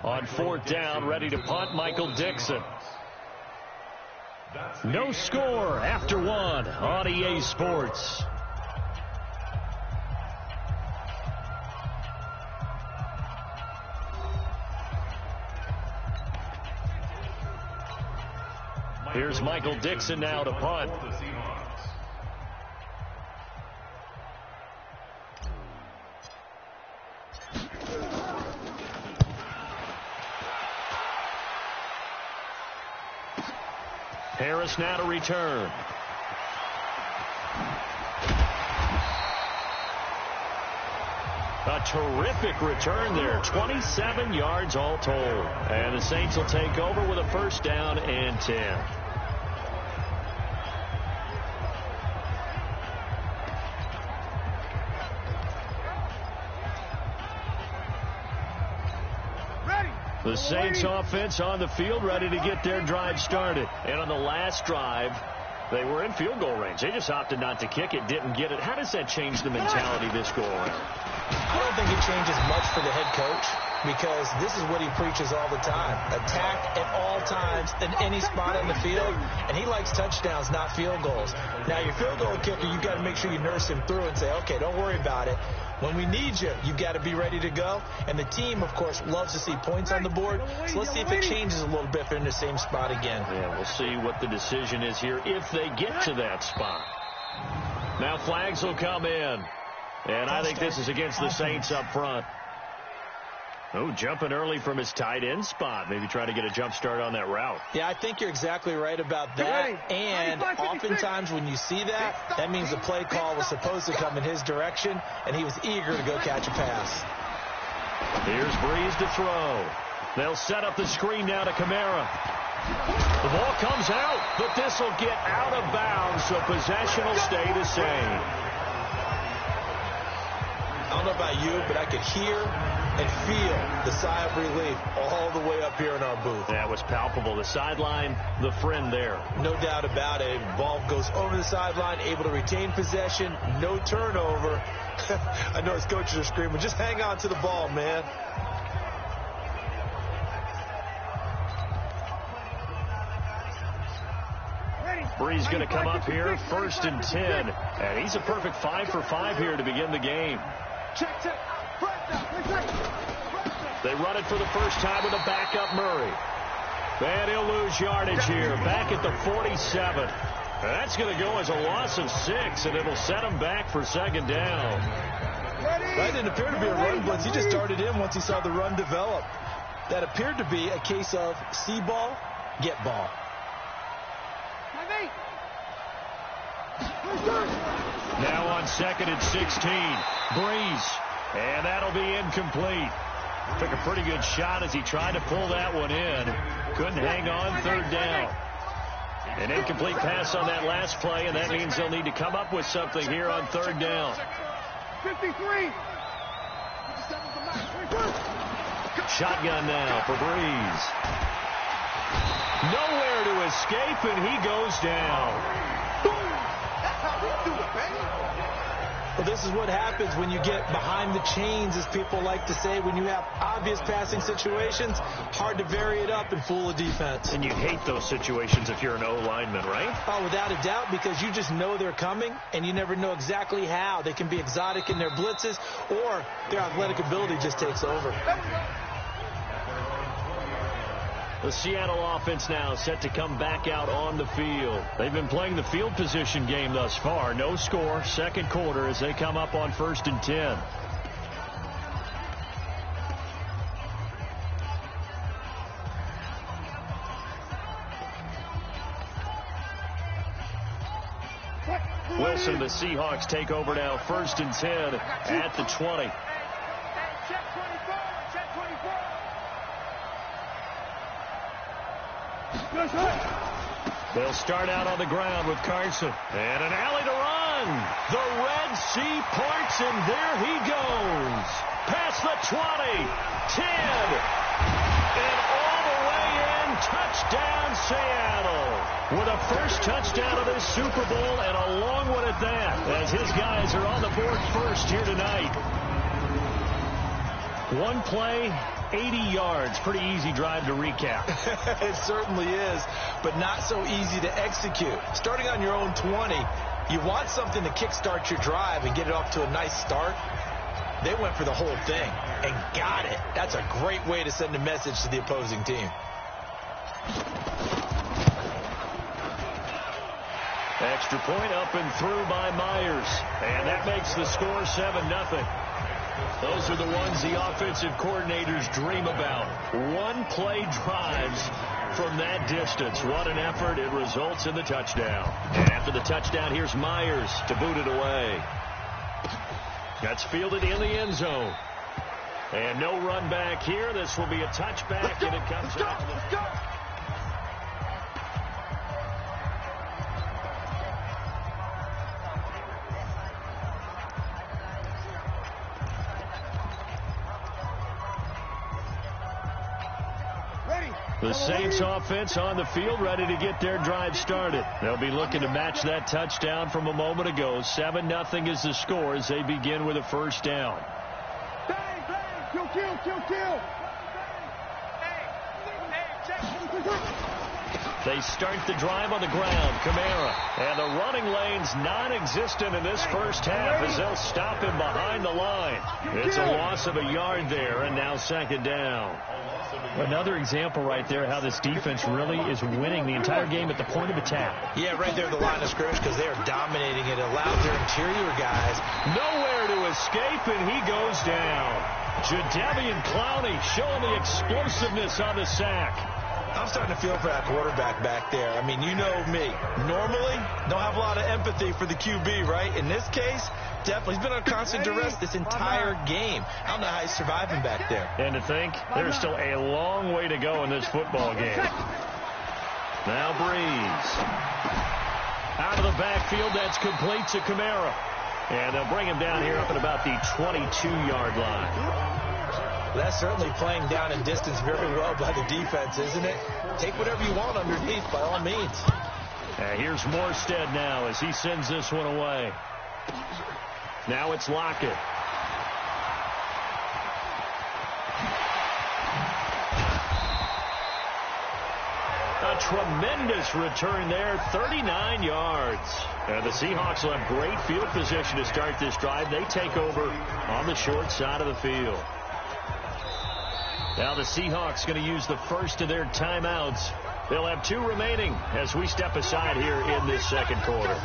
On fourth down, ready to punt, Michael Dixon. No score after one on EA Sports. Here's Michael Dixon now to punt. Harris now to return. A terrific return there. 27 yards all told. And the Saints will take over with a first down and 10. The Saints offense on the field, ready to get their drive started. And on the last drive, they were in field goal range. They just opted not to kick it, didn't get it. How does that change the mentality this go around? I don't think it changes much for the head coach, because this is what he preaches all the time. Attack at all times in any spot on the field, and he likes touchdowns, not field goals. Now, your field goal kicker, you've got to make sure you nurse him through and say, okay, don't worry about it. When we need you, you've got to be ready to go. And the team, of course, loves to see points on the board. So let's see if it changes a little bit if they're in the same spot again. Yeah, we'll see what the decision is here if they get to that spot. Now flags will come in. And I think this is against the Saints up front. Oh, jumping early from his tight end spot. Maybe trying to get a jump start on that route. Yeah, I think you're exactly right about that. And oftentimes when you see that, that means the play call was supposed to come in his direction, and he was eager to go catch a pass. Here's Breeze to throw. They'll set up the screen now to Kamara. The ball comes out, but this will get out of bounds, so possession will stay the same. I don't know about you, but I could hear and feel the sigh of relief all the way up here in our booth. That was palpable. The sideline, the friend there. No doubt about it. Ball goes over the sideline, able to retain possession, no turnover. I know his coaches are screaming, just hang on to the ball, man. Breeze going to come up here, 1st and 10. And he's a perfect 5 for 5 here to begin the game. They run it for the first time with a backup Murray. And he'll lose yardage here, back at the 47. And that's going to go as a loss of 6, and it'll set him back for 2nd down. That didn't appear to be a run blitz. He just started in once he saw the run develop. That appeared to be a case of see ball, get ball. Now on 2nd and 16, Breeze. And that'll be incomplete. Took a pretty good shot as he tried to pull that one in. Couldn't hang on, 3rd down. An incomplete pass on that last play, and that means they'll need to come up with something here on 3rd down. 53. Shotgun now for Breeze. Nowhere to escape, and he goes down. Well, this is what happens when you get behind the chains, as people like to say. When you have obvious passing situations, hard to vary it up and fool a defense. And you hate those situations if you're an O-lineman, right? Oh, without a doubt, because you just know they're coming, and you never know exactly how. They can be exotic in their blitzes, or their athletic ability just takes over. The Seattle offense now set to come back out on the field. They've been playing the field position game thus far. No score, 2nd quarter as they come up on 1st and 10. Wilson, the Seahawks take over now, 1st and 10 at the 20. They'll start out on the ground with Carson. And an alley to run. The Red Sea parts, and there he goes. Past the 20, 10, and all the way in. Touchdown, Seattle. With a first touchdown of this Super Bowl, and a long one at that, as his guys are on the board first here tonight. One play, 80 yards. Pretty easy drive to recap. It certainly is, but not so easy to execute. Starting on your own 20, you want something to kickstart your drive and get it off to a nice start. They went for the whole thing and got it. That's a great way to send a message to the opposing team. Extra point up and through by Myers. And that makes the score 7-0. Those are the ones the offensive coordinators dream about. One-play drives from that distance. What an effort. It results in the touchdown. And after the touchdown, here's Myers to boot it away. That's fielded in the end zone. And no run back here. This will be a touchback, and it comes out. Let's go! The Saints offense on the field, ready to get their drive started. They'll be looking to match that touchdown from a moment ago. 7-0 is the score as they begin with a first down. Bang, bang, kill. They start the drive on the ground. Kamara. And the running lane's non-existent in this first half as they'll stop him behind the line. It's a loss of a yard there, and now second down. Another example right there how this defense really is winning the entire game at the point of attack. Yeah, right there at the line of scrimmage because they are dominating it. Allowed their interior guys nowhere to escape, and he goes down. Jadeveon Clowney showing the explosiveness on the sack. I'm starting to feel for that quarterback back there. I mean, you know me. Normally, don't have a lot of empathy for the QB, right? In this case, definitely. He's been on constant duress this entire game. I don't know how he's surviving back there. And to think, there's still a long way to go in this football game. Now Breeze. Out of the backfield, that's complete to Kamara. And they'll bring him down here up at about the 22-yard line. That's certainly playing down in distance very well by the defense, isn't it? Take whatever you want underneath, by all means. Here's Morstead now as he sends this one away. Now it's Lockett. A tremendous return there, 39 yards. And the Seahawks will have great field position to start this drive. They take over on the short side of the field. Now the Seahawks going to use the first of their timeouts. They'll have 2 remaining as we step aside here in this second quarter.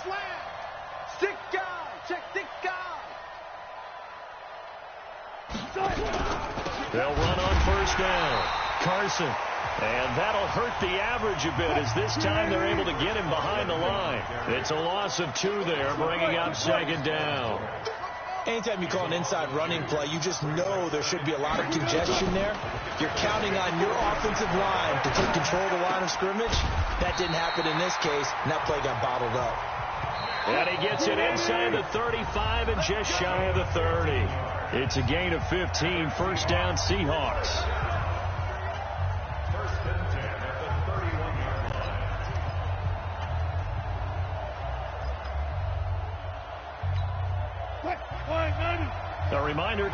Slam. Stick guy. Check stick guy. They'll run on first down. Carson. And that'll hurt the average a bit as this time they're able to get him behind the line. It's a loss of 2 there, bringing up second down. Anytime you call an inside running play, you just know there should be a lot of congestion there. You're counting on your offensive line to take control of the line of scrimmage. That didn't happen in this case, and that play got bottled up. And he gets it inside the 35 and just shy of the 30. It's a gain of 15, first down Seahawks.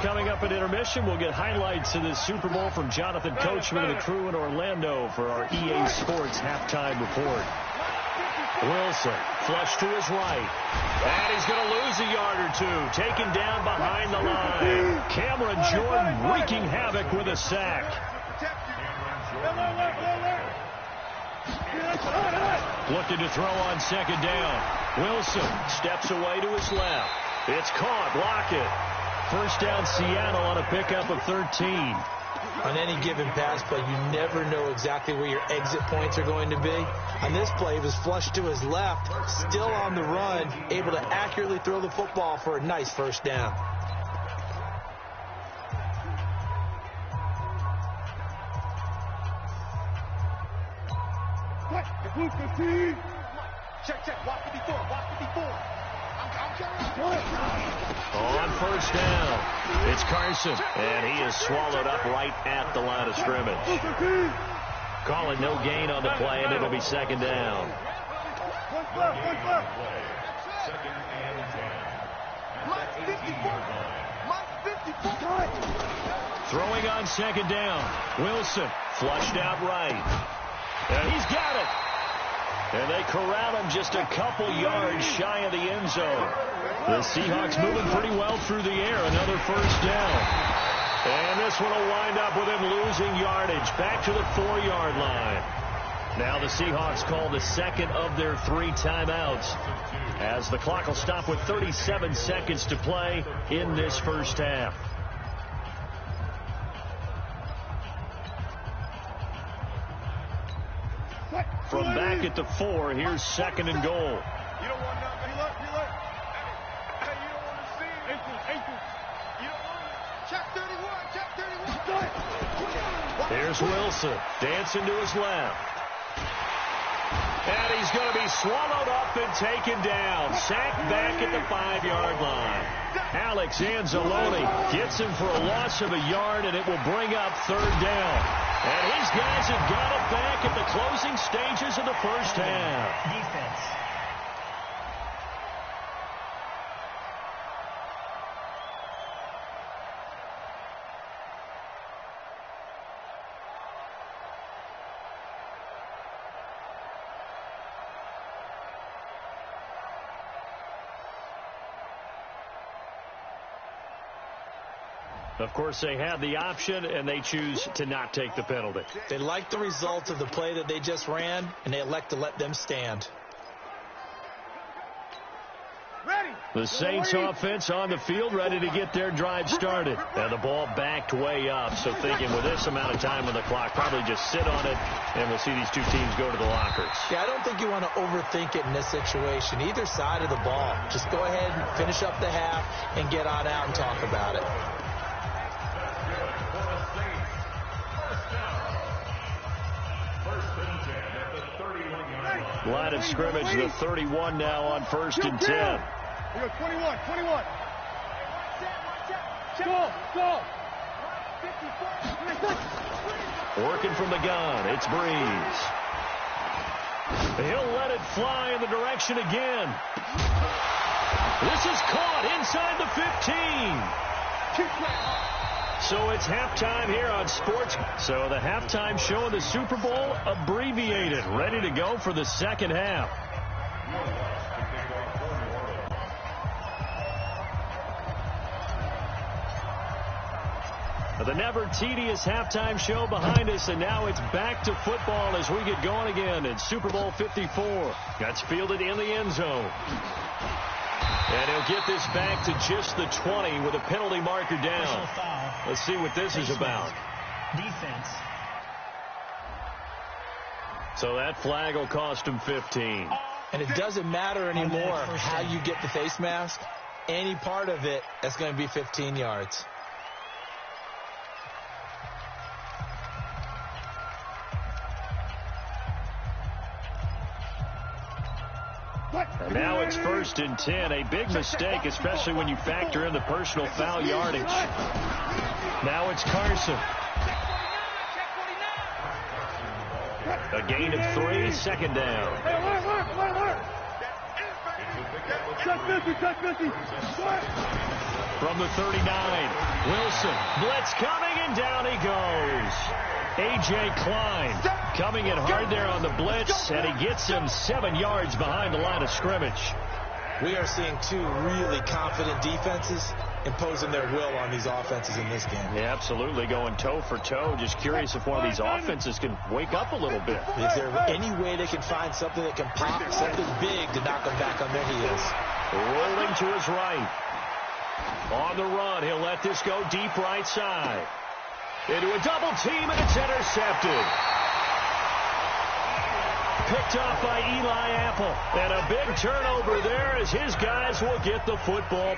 coming up at intermission. We'll get highlights of this Super Bowl from Jonathan Coachman and the crew in Orlando for our EA Sports halftime report. Wilson, flush to his right. And he's going to lose a yard or two. Taken down behind the line. Cameron Jordan wreaking havoc with a sack. Looking to throw on second down. Wilson steps away to his left. It's caught. Block it. First down, Seattle on a pickup of 13. On any given pass play, you never know exactly where your exit points are going to be. On this play, he was flushed to his left, still on the run, able to accurately throw the football for a nice first down. Check. Walk it before. On first down, it's Carson, and he is swallowed up right at the line of scrimmage. Calling no gain on the play, and it'll be second down. Throwing on second down, Wilson flushed out right. And he's got it. And they corral him just a couple yards shy of the end zone. The Seahawks moving pretty well through the air. Another first down. And this one will wind up with him losing yardage. Back to the 4-yard line. Now the Seahawks call the second of their 3 timeouts, as the clock will stop with 37 seconds to play in this first half. From back at the 4, here's second and goal. You don't want nothing. Look. Hey, you don't want to see it. Ankle. You don't want it. Check 31. Here's Wilson dancing to his left. And he's going to be swallowed up and taken down. Sacked back at the 5-yard line. Alex Anzalone gets him for a loss of a yard, and it will bring up third down. And his guys have got it back at the closing stages of the first half. Defense. Of course, they have the option, and they choose to not take the penalty. They like the result of the play that they just ran, and they elect to let them stand. The Saints offense on the field, ready to get their drive started. And the ball backed way up, so thinking with this amount of time on the clock, probably just sit on it, and we'll see these two teams go to the lockers. Yeah, I don't think you want to overthink it in this situation. Either side of the ball. Just go ahead and finish up the half and get on out and talk about it. Line of scrimmage, the 31 now on 1st and 10. We go 21. Go. Working from the gun, it's Breeze. He'll let it fly in the direction again. This is caught inside the 15. So it's halftime here on Sports. So the halftime show of the Super Bowl abbreviated, ready to go for the second half. The never tedious halftime show behind us, and now it's back to football as we get going again in Super Bowl 54. That's fielded in the end zone. And he'll get this back to just the 20 with a penalty marker down. Let's see what this is about. Defense. So that flag will cost him 15. And it doesn't matter anymore how you get the face mask. Any part of it, that's going to be 15 yards. And now it's 1st and 10. A big mistake, especially when you factor in the personal foul yardage. Now it's Carson. A gain of 3, second down. from the 39. Wilson, blitz coming, and down he goes. A.J. Klein coming in hard there on the blitz, and he gets him 7 yards behind the line of scrimmage. We are seeing two really confident defenses imposing their will on these offenses in this game. Yeah, absolutely, going toe for toe. Just curious if one of these offenses can wake up a little bit. Is there any way they can find something that can pop, something big to knock them back on their heels? Rolling to his right. On the run, he'll let this go deep right side. Into a double team, and it's intercepted. Picked off by Eli Apple. And a big turnover there as his guys will get the football.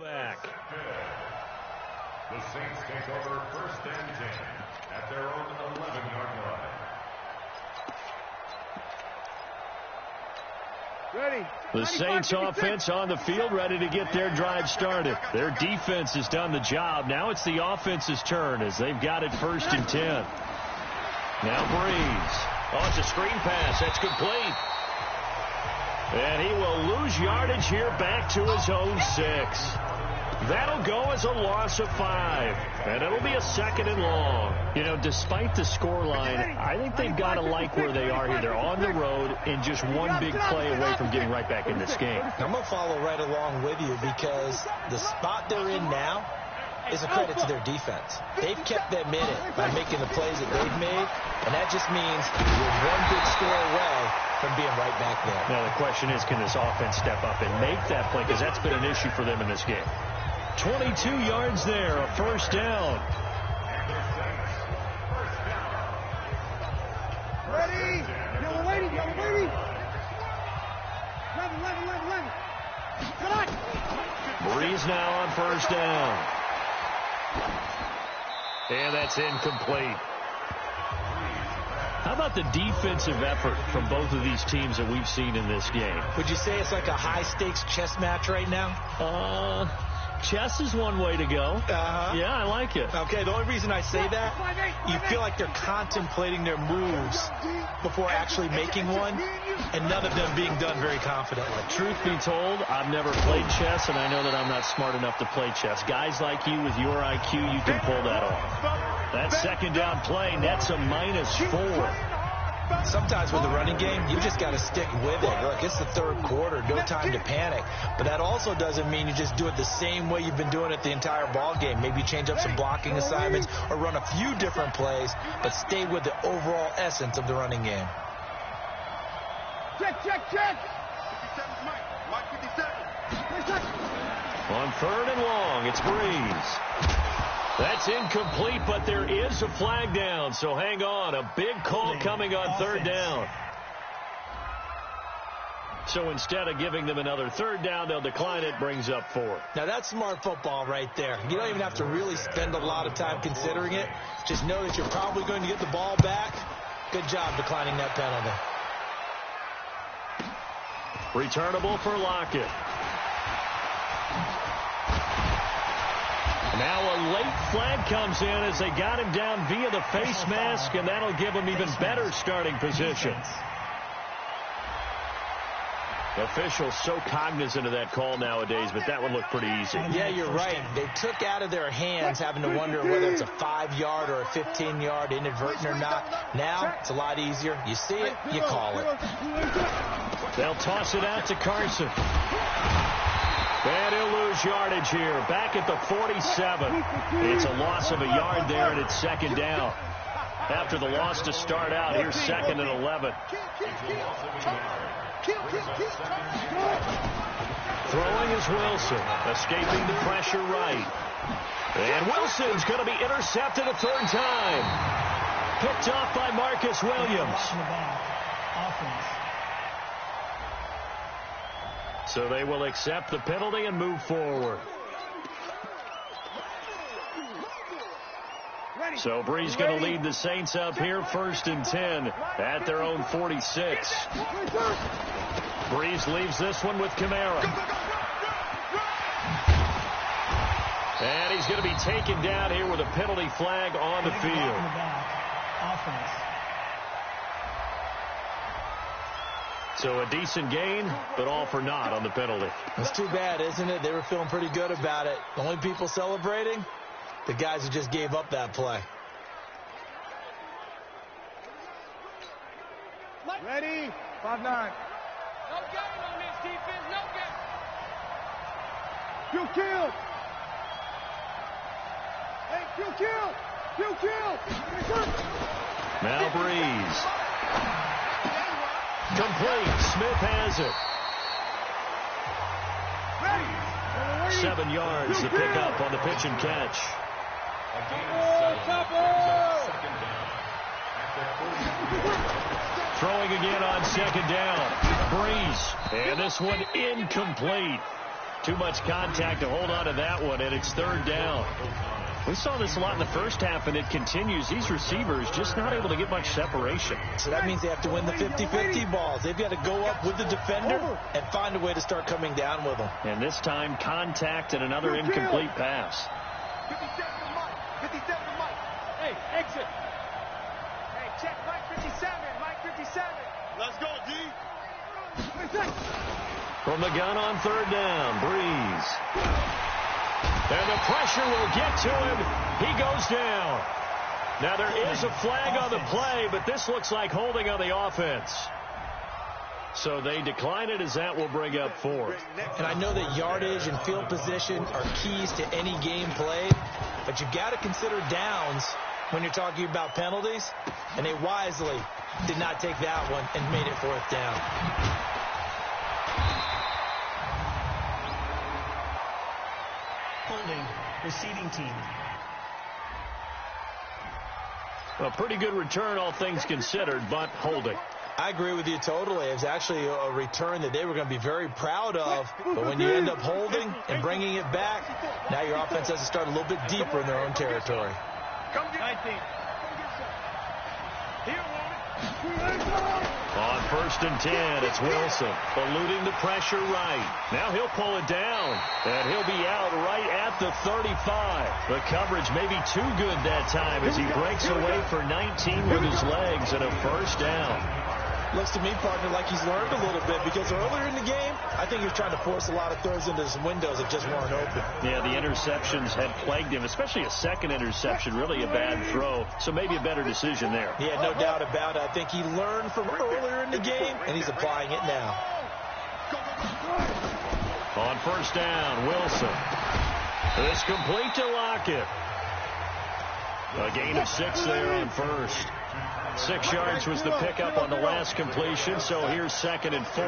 Back. The Saints take over 1st and 10 at their own 11-yard line. Ready. The Saints offense on the field, ready to get their drive started. Their defense has done the job. Now it's the offense's turn as they've got it 1st and 10. Now Breeze. Oh, it's a screen pass. That's complete. And he will lose yardage here back to his own 6. That'll go as a loss of 5. And it'll be a 2nd and long. You know, despite the scoreline, I think they've got to like where they are here. They're on the road and just one big play away from getting right back in this game. I'm going to follow right along with you because the spot they're in now is a credit to their defense. They've kept them in it by making the plays that they've made, and that just means you're one big score away from being right back there. Now, the question is, can this offense step up and make that play? Because that's been an issue for them in this game. 22 yards there, a 1st down. Ready. Yellow lady. 11. Come on. Breeze now on 1st down. And that's incomplete. How about the defensive effort from both of these teams that we've seen in this game? Would you say it's like a high-stakes chess match right now? Chess is one way to go. Yeah, I like it. Okay, the only reason I say that, you feel like they're contemplating their moves before actually making one, and none of them being done very confidently. Truth be told, I've never played chess, and I know that I'm not smart enough to play chess. Guys like you with your IQ, you can pull that off. That 2nd down play nets a -4. Sometimes with the running game, you just got to stick with it. Look, it's the 3rd quarter, no time to panic. But that also doesn't mean you just do it the same way you've been doing it the entire ball game. Maybe change up some blocking assignments or run a few different plays, but stay with the overall essence of the running game. Check. 57, Mike 57. On 3rd and long, it's Breeze. That's incomplete, but there is a flag down, so hang on. A big call coming on 3rd down. So instead of giving them another 3rd down, they'll decline it, brings up 4. Now, that's smart football right there. You don't even have to really spend a lot of time considering it. Just know that you're probably going to get the ball back. Good job declining that penalty. Returnable for Lockett. Now a late flag comes in as they got him down via the face mask, and that'll give him even better starting position. Officials so cognizant of that call nowadays, but that would look pretty easy. Yeah, you're right. They took out of their hands having to wonder whether it's a 5-yard or a 15-yard inadvertent or not. Now, it's a lot easier. You see it, you call it. They'll toss it out to Carson. And he'll lose yardage here. Back at the 47. It's a loss of a yard there, and it's 2nd down. After the loss to start out, here's 2nd and 11. Throwing is Wilson, escaping the pressure right. And Wilson's going to be intercepted a 3rd time. Picked off by Marcus Williams. So they will accept the penalty and move forward. So Breeze going to lead the Saints up here 1st and 10 at their own 46. Breeze leaves this one with Kamara. And he's going to be taken down here with a penalty flag on the field. So a decent gain, but all for naught on the penalty. That's too bad, isn't it? They were feeling pretty good about it. The only people celebrating, the guys who just gave up that play. Ready? 5-9. No game on this defense, no game. Kill. Hey, kill. Now Breeze. Complete. Smith has it. 7 yards to pick up on the pitch and catch. Throwing again on 2nd down. Breeze. And this one incomplete. Too much contact to hold on to that one, and it's third down. We saw this a lot in the first half, and it continues. These receivers just not able to get much separation. So that means they have to win the 50-50 balls. They've got to go up with the defender and find a way to start coming down with them. And this time, contact and another incomplete pass. 57 to Mike. 57 to Mike. Hey, exit. Hey, check Mike 57. Mike 57. Let's go, D. From the gun on third down, Breeze. And the pressure will get to him. He goes down. Now there is a flag on the play, but this looks like holding on the offense. So they decline it as that will bring up fourth. And I know that yardage and field position are keys to any game played, but you've got to consider downs when you're talking about penalties, and they wisely did not take that one and made it fourth down. Holding, receiving team. A pretty good return, all things considered, but holding. I agree with you totally. It was actually a return that they were going to be very proud of. But when you end up holding and bringing it back, now your offense has to start a little bit deeper in their own territory. Come get 19. On first and 10, it's Wilson eluding the pressure right. Now he'll pull it down, and he'll be out right at the 35. The coverage may be too good that time as he breaks away for 19 with his legs and a first down. Looks to me, partner, like he's learned a little bit because earlier in the game, I think he was trying to force a lot of throws into some windows that just weren't open. Yeah, the interceptions had plagued him, especially a second interception, really a bad throw. So maybe a better decision there. Yeah, no doubt about it. I think he learned from earlier in the game, and he's applying it now. On first down, Wilson. It's complete to Lockett. A gain of 6 there on first. 6 yards was the pickup on the last completion, so here's second and 4.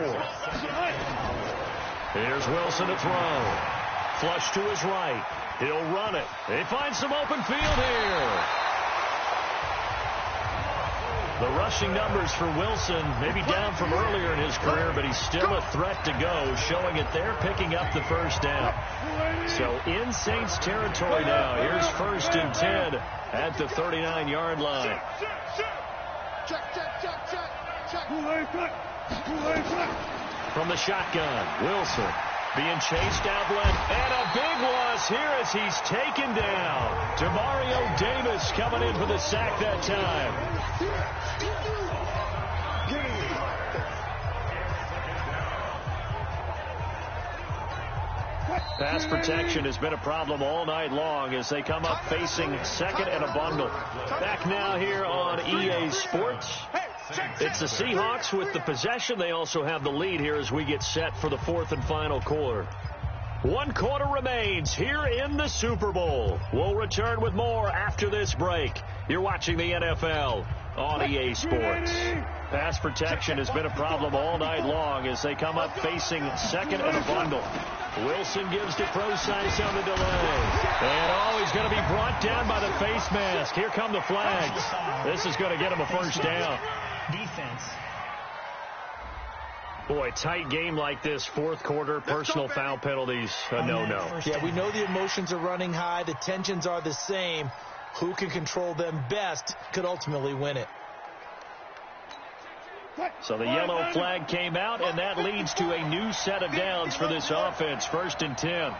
Here's Wilson to throw. Flush to his right. He'll run it. He finds some open field here. The rushing numbers for Wilson maybe down from earlier in his career, but he's still a threat to go, showing it there, picking up the first down. So in Saints territory now. Here's first and 10 at the 39-yard line. Check. From the shotgun, Wilson being chased out left, and a big loss here as he's taken down. Demario Davis coming in for the sack that time. Pass protection has been a problem all night long as they come up facing second and a bundle. Back now here on EA Sports. It's the Seahawks with the possession. They also have the lead here as we get set for the fourth and final quarter. 1 quarter remains here in the Super Bowl. We'll return with more after this break. You're watching the NFL on EA Sports. Pass protection has been a problem all night long as they come up facing second and a bundle. Wilson gives to Procise on the delay. And, he's going to be brought down by the face mask. Here come the flags. This is going to get him a first down. Defense. Boy, tight game like this, fourth quarter, personal foul penalties, a no-no. Yeah, we know the emotions are running high. The tensions are the same. Who can control them best could ultimately win it. So the yellow flag came out, and that leads to a new set of downs for this offense. First and 10.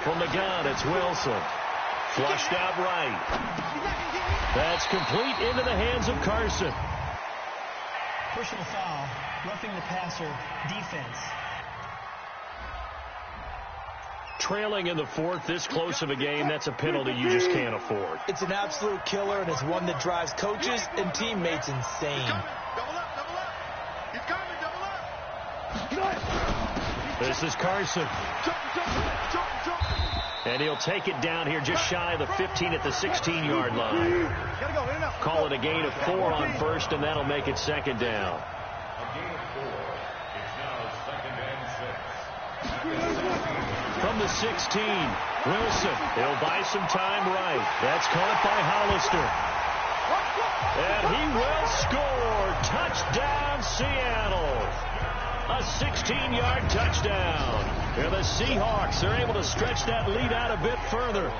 From the gun, it's Wilson. Flushed out right. That's complete into the hands of Carson. Personal foul, roughing the passer, defense. Trailing in the fourth, this close of a game, that's a penalty you just can't afford. It's an absolute killer, and it's one that drives coaches and teammates insane. Double up. He's coming, double up. This is Carson. And he'll take it down here just shy of the 15 at the 16-yard line. Call it a gain of 4 on first, and that'll make it second down. A gain of 4. It's now second and 6. From the 16, Wilson. He'll buy some time right. That's caught by Hollister. And he will score. Touchdown, Seattle. A 16-yard touchdown. And the Seahawks are able to stretch that lead out a bit further.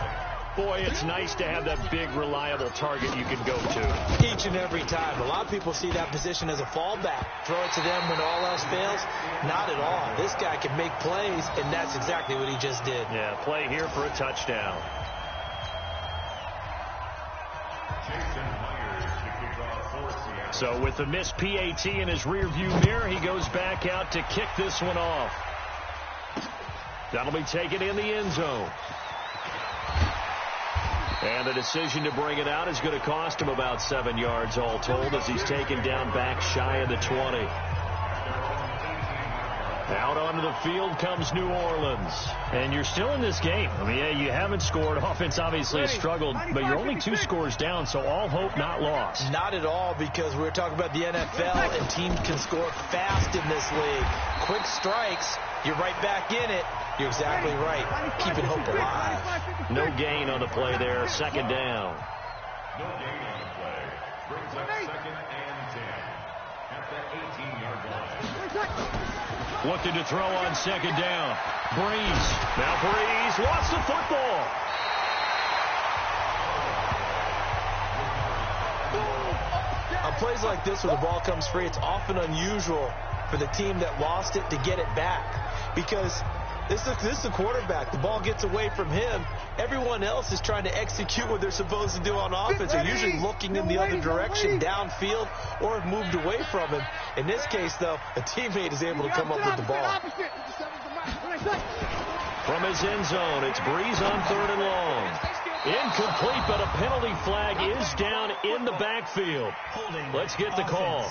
Boy, it's nice to have that big, reliable target you can go to. Each and every time. A lot of people see that position as a fallback. Throw it to them when all else fails. Not at all. This guy can make plays, and that's exactly what he just did. Yeah, play here for a touchdown. So with the missed PAT in his rearview mirror, he goes back out to kick this one off. That'll be taken in the end zone. And the decision to bring it out is going to cost him about 7 yards all told as he's taken down back shy of the 20. Out onto the field comes New Orleans. And you're still in this game. I mean, yeah, you haven't scored. Offense obviously has struggled, but you're only 2 scores down, so all hope not lost. Not at all, because we were talking about the NFL, and teams can score fast in this league. Quick strikes, you're right back in it. You're exactly right. Keeping hope alive. No gain on the play there. Second down. No gain on the play. Brings up 2nd and 10 at the 18-yard line. Looking to throw on second down. Breeze. Now Breeze lost the football. On plays like this where the ball comes free, it's often unusual for the team that lost it to get it back. Because this is the quarterback. The ball gets away from him. Everyone else is trying to execute what they're supposed to do on offense. They're usually looking in the other direction, downfield, or have moved away from him. In this case, though, a teammate is able to come up with the ball. From his end zone, it's Breeze on 3rd and long. Incomplete, but a penalty flag is down in the backfield. Let's get the call.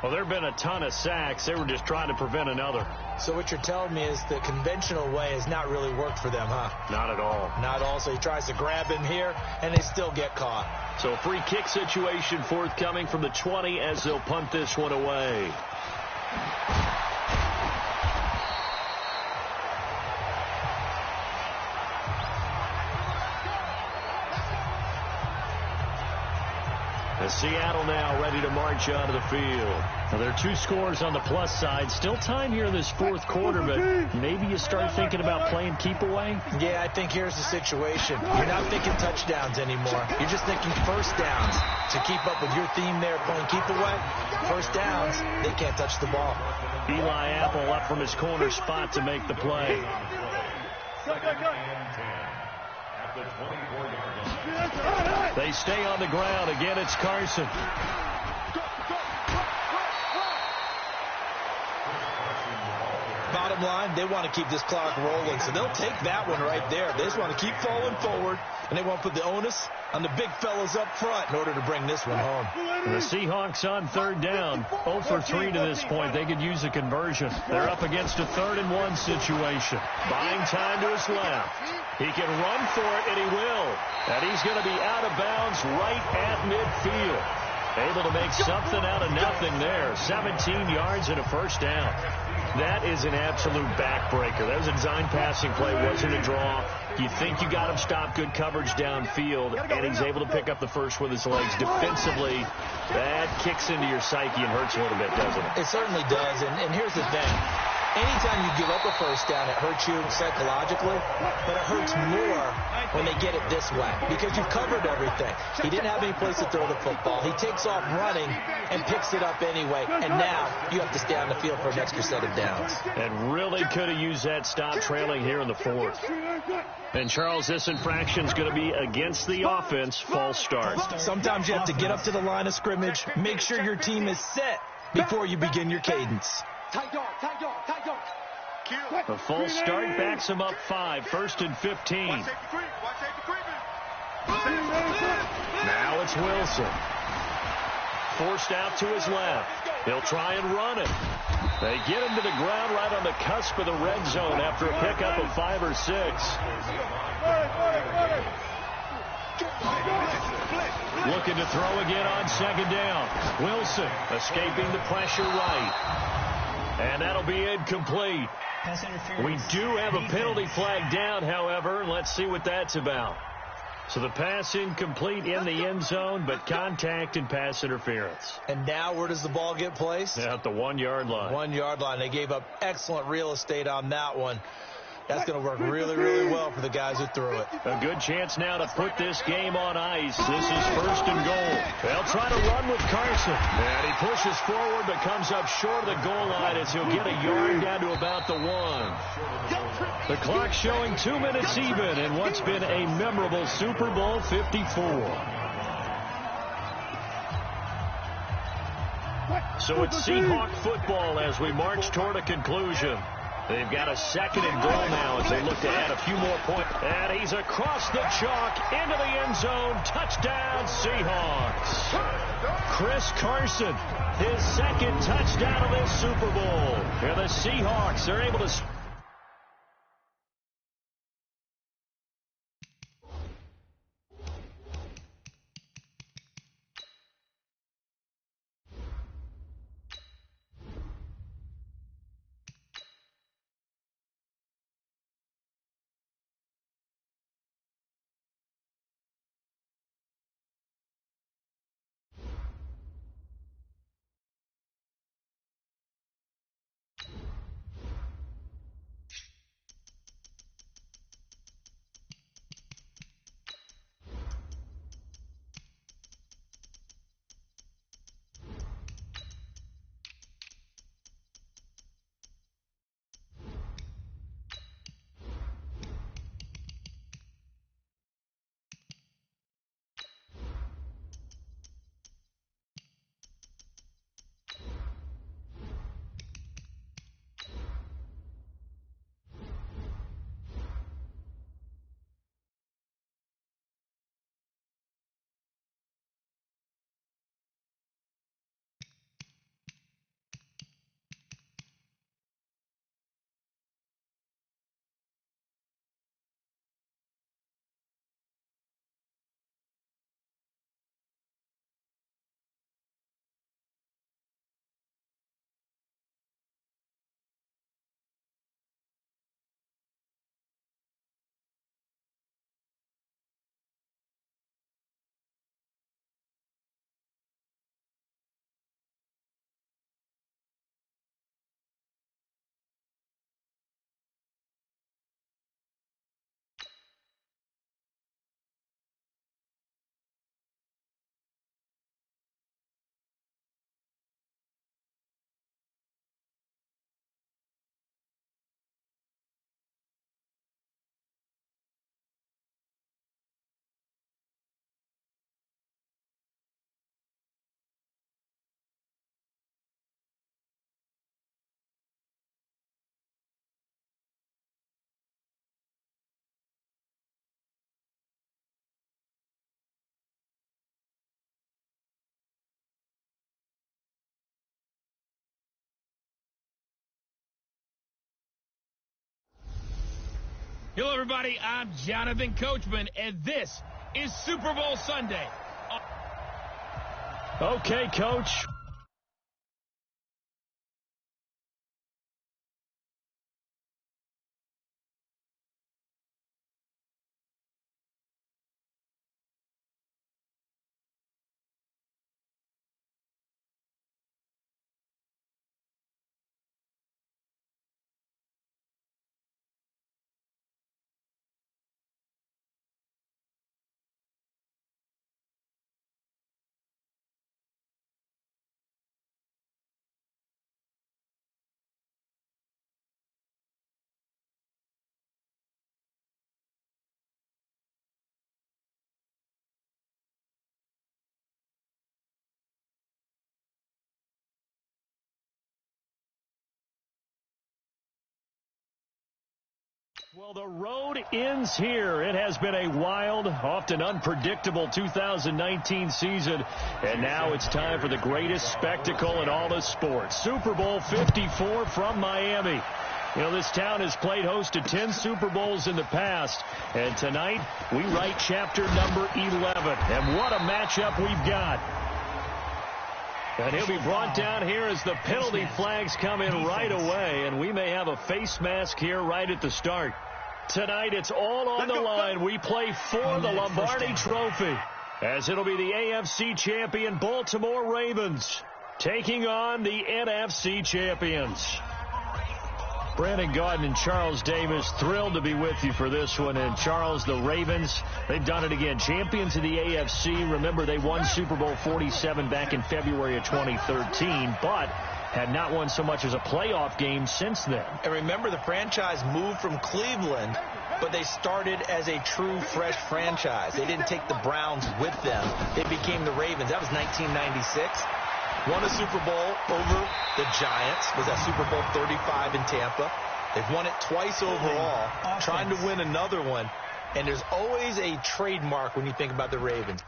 Well, there have been a ton of sacks. They were just trying to prevent another. So what you're telling me is the conventional way has not really worked for them, huh? Not at all. Not at all. So he tries to grab him here, and they still get caught. So free kick situation forthcoming from the 20 as they'll punt this one away. Seattle now ready to march out of the field. Now, there are 2 scores on the plus side. Still time here in this 4th quarter, but maybe you start thinking about playing keep away? Yeah, I think here's the situation. You're not thinking touchdowns anymore. You're just thinking first downs. To keep up with your theme there, playing keep away, first downs, they can't touch the ball. Eli Apple up from his corner spot to make the play. 2nd and 10 at the 24-yard line. They stay on the ground. Again, it's Carson. Bottom line, they want to keep this clock rolling, so they'll take that one right there. They just want to keep falling forward, and they want to put the onus on the big fellas up front in order to bring this one home. The Seahawks on 3rd down. 0 for 3 to this point. They could use a conversion. They're up against a 3rd and 1 situation. Buying time to his left. He can run for it, and he will. And he's going to be out of bounds right at midfield. Able to make something out of nothing there. 17 yards and a first down. That is an absolute backbreaker. That was a design passing play. Wasn't a draw. You think you got him stopped, good coverage downfield, and he's able to pick up the first with his legs. Defensively, that kicks into your psyche and hurts a little bit, doesn't it? It certainly does, and here's the thing. Anytime you give up a first down, it hurts you psychologically, but it hurts more when they get it this way because you've covered everything. He didn't have any place to throw the football. He takes off running and picks it up anyway, and now you have to stay on the field for an extra set of downs. And really could have used that stop trailing here in the 4th. And, Charles, this infraction is going to be against the offense, false start. Sometimes you have to get up to the line of scrimmage, make sure your team is set before you begin your cadence. A false start backs him up 5, 1st and 15. Now it's Wilson. Forced out to his left. He'll try and run it. They get him to the ground right on the cusp of the red zone after a pickup of 5 or 6. Looking to throw again on second down. Wilson escaping the pressure right. And that'll be incomplete. We do have a penalty flag down, however. Let's see what that's about. So the pass incomplete in the end zone, but contact and pass interference. And now where does the ball get placed? At the 1-yard line. 1-yard line. They gave up excellent real estate on that one. That's going to work really, really well for the guys who threw it. A good chance now to put this game on ice. This is 1st and goal. They'll try to run with Carson. And he pushes forward but comes up short of the goal line as he'll get a yard down to about the 1. The clock showing 2 minutes even in what's been a memorable Super Bowl 54. So it's Seahawk football as we march toward a conclusion. They've got a 2nd and goal now as they look to add a few more points. And he's across the chalk into the end zone. Touchdown, Seahawks. Chris Carson, his 2nd touchdown of this Super Bowl. And the Seahawks are able to... Hello, everybody. I'm Jonathan Coachman, and this is Super Bowl Sunday. Okay, Coach. Well, the road ends here. It has been a wild, often unpredictable 2019 season, and now it's time for the greatest spectacle in all of sports. Super Bowl 54 from Miami. You know, this town has played host to 10 Super Bowls in the past, and tonight we write chapter number 11. And what a matchup we've got. And he'll be brought down here as the penalty flags come in right away, and we may have a face mask here right at the start. Tonight, it's all on the line. We play for the Lombardi Trophy, as it'll be the AFC champion Baltimore Ravens taking on the NFC champions. Brandon Gaudin and Charles Davis, thrilled to be with you for this one. And Charles, the Ravens, they've done it again. Champions of the AFC. Remember, they won Super Bowl 47 back in February of 2013, but had not won so much as a playoff game since then. And remember, the franchise moved from Cleveland, but they started as a true fresh franchise. They didn't take the Browns with them. They became the Ravens. That was 1996. Won a Super Bowl over the Giants. Was that Super Bowl 35 in Tampa. They've won it twice overall. Trying to win another one. And there's always a trademark when you think about the Ravens.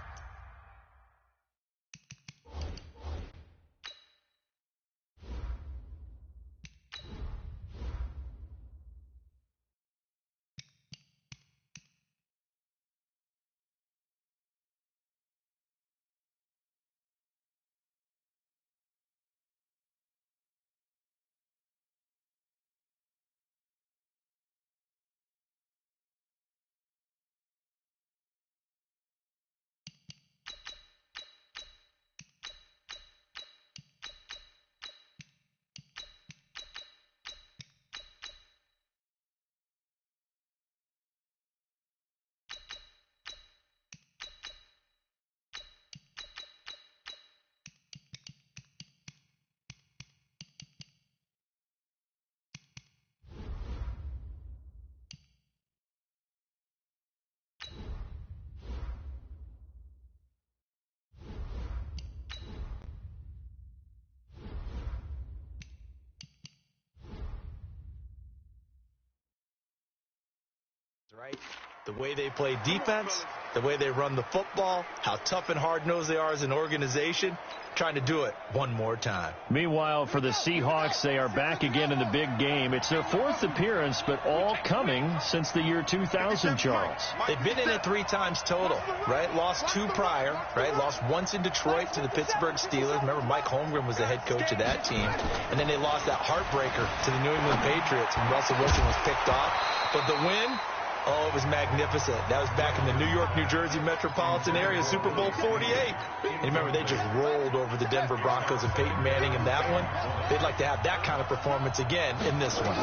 Right? The way they play defense, the way they run the football, how tough and hard-nosed they are as an organization, trying to do it one more time. Meanwhile, for the Seahawks, they are back again in the big game. It's their fourth appearance, but all coming since the year 2000, Charles. They've been in it 3 times total, right? Lost 2 prior, right? Lost once in Detroit to the Pittsburgh Steelers. Remember, Mike Holmgren was the head coach of that team. And then they lost that heartbreaker to the New England Patriots when Russell Wilson was picked off. But the win, oh, it was magnificent. That was back in the New York, New Jersey metropolitan area, Super Bowl 48. And remember, they just rolled over the Denver Broncos and Peyton Manning in that one. They'd like to have that kind of performance again in this one.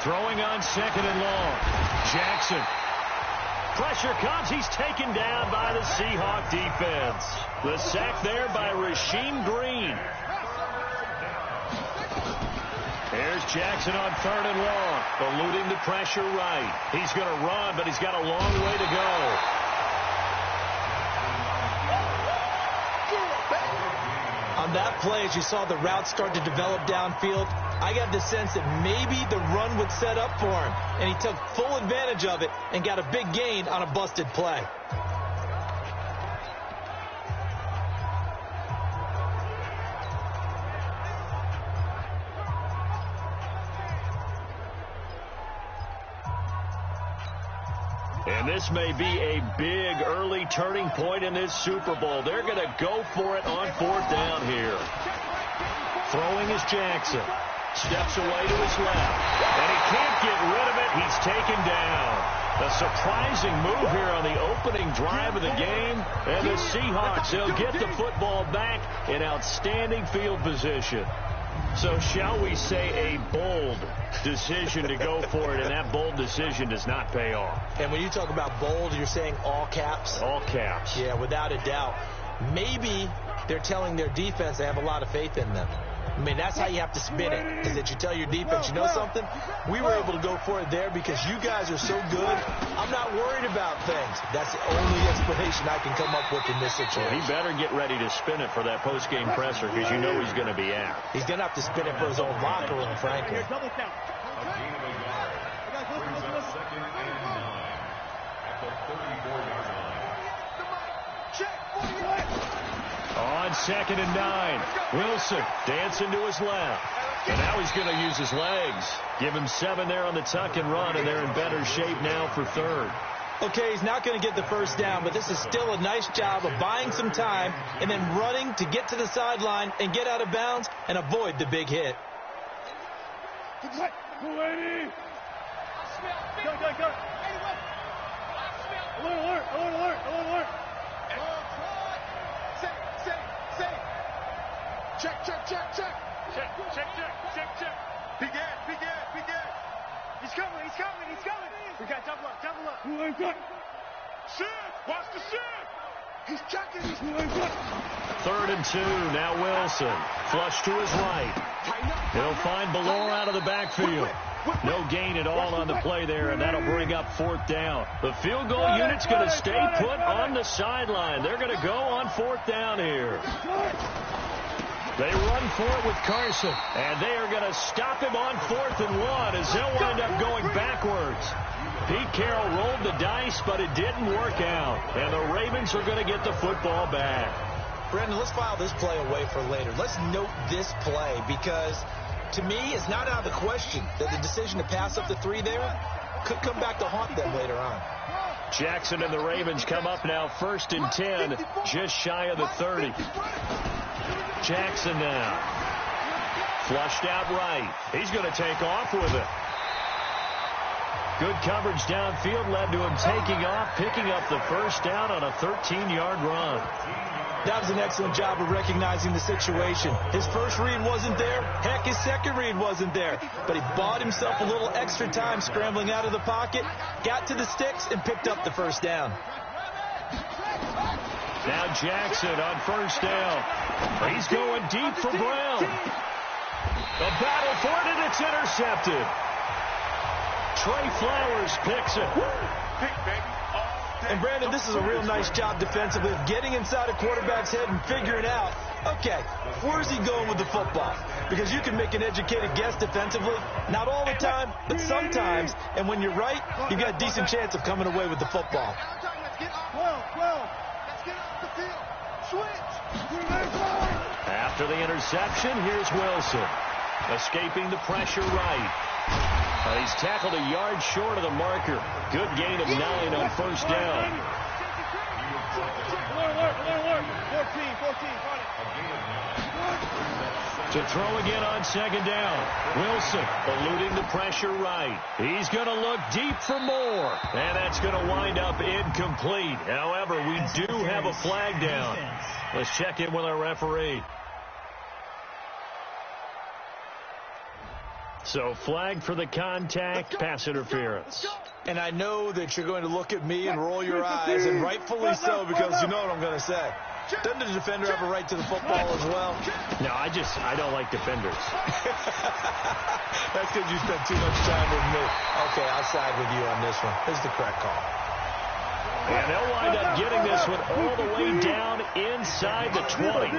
Throwing on 2nd and long. Jackson. Pressure comes. He's taken down by the Seahawk defense. The sack there by Rasheem Green. Here's Jackson on 3rd and long, eluding the pressure right. He's going to run, but he's got a long way to go. On that play, as you saw the route start to develop downfield, I got the sense that maybe the run would set up for him, and he took full advantage of it and got a big gain on a busted play. And this may be a big early turning point in this Super Bowl. They're going to go for it on 4th down here. Throwing is Jackson. Steps away to his left. And he can't get rid of it. He's taken down. A surprising move here on the opening drive of the game. And the Seahawks, they'll get the football back in outstanding field position. So shall we say a bold decision to go for it, and that bold decision does not pay off. And when you talk about bold, you're saying all caps? All caps. Yeah, without a doubt. Maybe they're telling their defense they have a lot of faith in them. I mean, that's how you have to spin it, is that you tell your defense, you know something? We were able to go for it there because you guys are so good. I'm not worried about things. That's the only explanation I can come up with in this situation. Well, he better get ready to spin it for that post-game presser because you know he's going to be out. He's going to have to spin it for his own locker room, frankly. Brings up 2nd and 9 at the 34-yard line. On 2nd and 9, Wilson dancing to his left. And now he's going to use his legs. Give him 7 there on the tuck and run, and they're in better shape now for 3rd. Okay, he's not going to get the first down, but this is still a nice job of buying some time and then running to get to the sideline and get out of bounds and avoid the big hit. Alert. Safe. Check. Be good. He's coming. We got double up. Shit, watch the shit. He's checking. 3rd and 2. Now Wilson. Flush to his right. He'll find Ballore out of the backfield. No gain at all on the play there, and that'll bring up 4th down. The field goal unit's going to stay put on the sideline. They're going to go on 4th down here. They run for it with Carson, and they are going to stop him on 4th and 1 as they'll wind up going backwards. Pete Carroll rolled the dice, but it didn't work out, and the Ravens are going to get the football back. Brandon, let's file this play away for later. Let's note this play because, to me, it's not out of the question that the decision to pass up the 3 there could come back to haunt them later on. Jackson and the Ravens come up now 1st and 10, just shy of the 30. Jackson now. Flushed out right. He's going to take off with it. Good coverage downfield led to him taking off, picking up the 1st down on a 13-yard run. That was an excellent job of recognizing the situation. His first read wasn't there. Heck, his second read wasn't there. But he bought himself a little extra time scrambling out of the pocket, got to the sticks, and picked up the 1st down. Now Jackson on 1st down. He's going deep for Brown. The battle for it, and it's intercepted. Trey Flowers picks it. And, Brandon, this is a real nice job defensively of getting inside a quarterback's head and figuring out, okay, where's he going with the football? Because you can make an educated guess defensively. Not all the time, but sometimes. And when you're right, you've got a decent chance of coming away with the football. After the interception, here's Wilson. Escaping the pressure right. He's tackled a yard short of the marker. Good gain of 9 on 1st down. 14. To throw again on 2nd down. Wilson eluding the pressure right. He's going to look deep for more. And that's going to wind up incomplete. However, we do have a flag down. Let's check in with our referee. So flag for the contact, pass interference. And I know that you're going to look at me and roll your eyes, and rightfully so, because you know what I'm going to say. Doesn't the defender have a right to the football as well? No, I don't like defenders. That's because you spent too much time with me. Okay, I'll side with you on this one. This is the correct call. And they'll wind up getting this one all the way down inside the 20.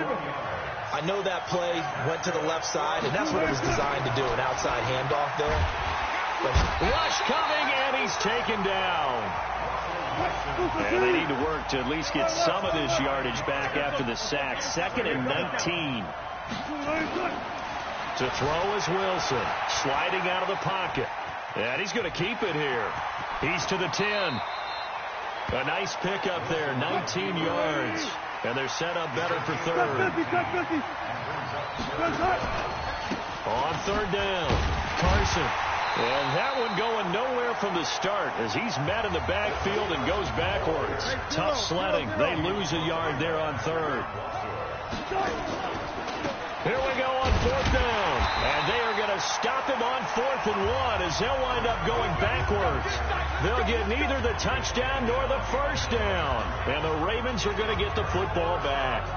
I know that play went to the left side, and that's what it was designed to do, an outside handoff there. But rush coming, and he's taken down. And they need to work to at least get some of this yardage back after the sack. 2nd and 19. To throw is Wilson, sliding out of the pocket. And he's going to keep it here. He's to the 10. A nice pickup there, 19 yards. And they're set up better for 3rd. On 3rd down, Carson. And that one going nowhere from the start as he's met in the backfield and goes backwards. Tough sledding. They lose a yard there on 3rd. Here we go on 4th down. And they are going to stop him on 4th and 1 as they'll wind up going backwards. They'll get neither the touchdown nor the 1st down. And the Ravens are going to get the football back.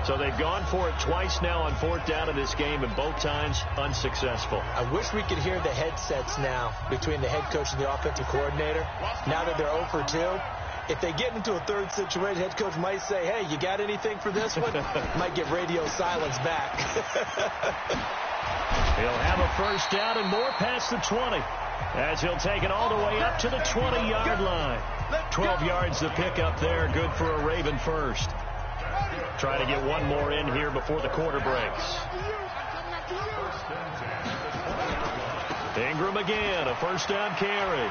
So they've gone for it twice now on 4th down in this game, and both times unsuccessful. I wish we could hear the headsets now between the head coach and the offensive coordinator. Now that they're 0 for 2, if they get into a 3rd situation, head coach might say, hey, you got anything for this one? Might get radio silence back. He'll have a 1st down and more past the 20 as he'll take it all the way up to the 20-yard line. 12 yards to pick up there. Good for a Raven 1st. Try to get one more in here before the quarter breaks. Ingram again, a 1st down carry.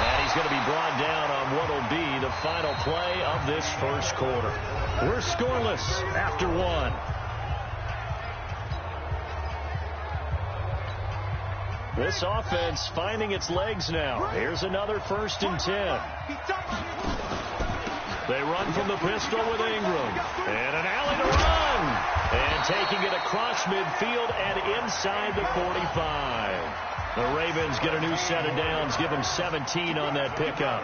And he's going to be brought down on what will be the final play of this 1st quarter. We're scoreless after 1. This offense finding its legs now. Here's another 1st and 10. They run from the pistol with Ingram. And an alley to run. And taking it across midfield and inside the 45. The Ravens get a new set of downs. Give them 17 on that pickup.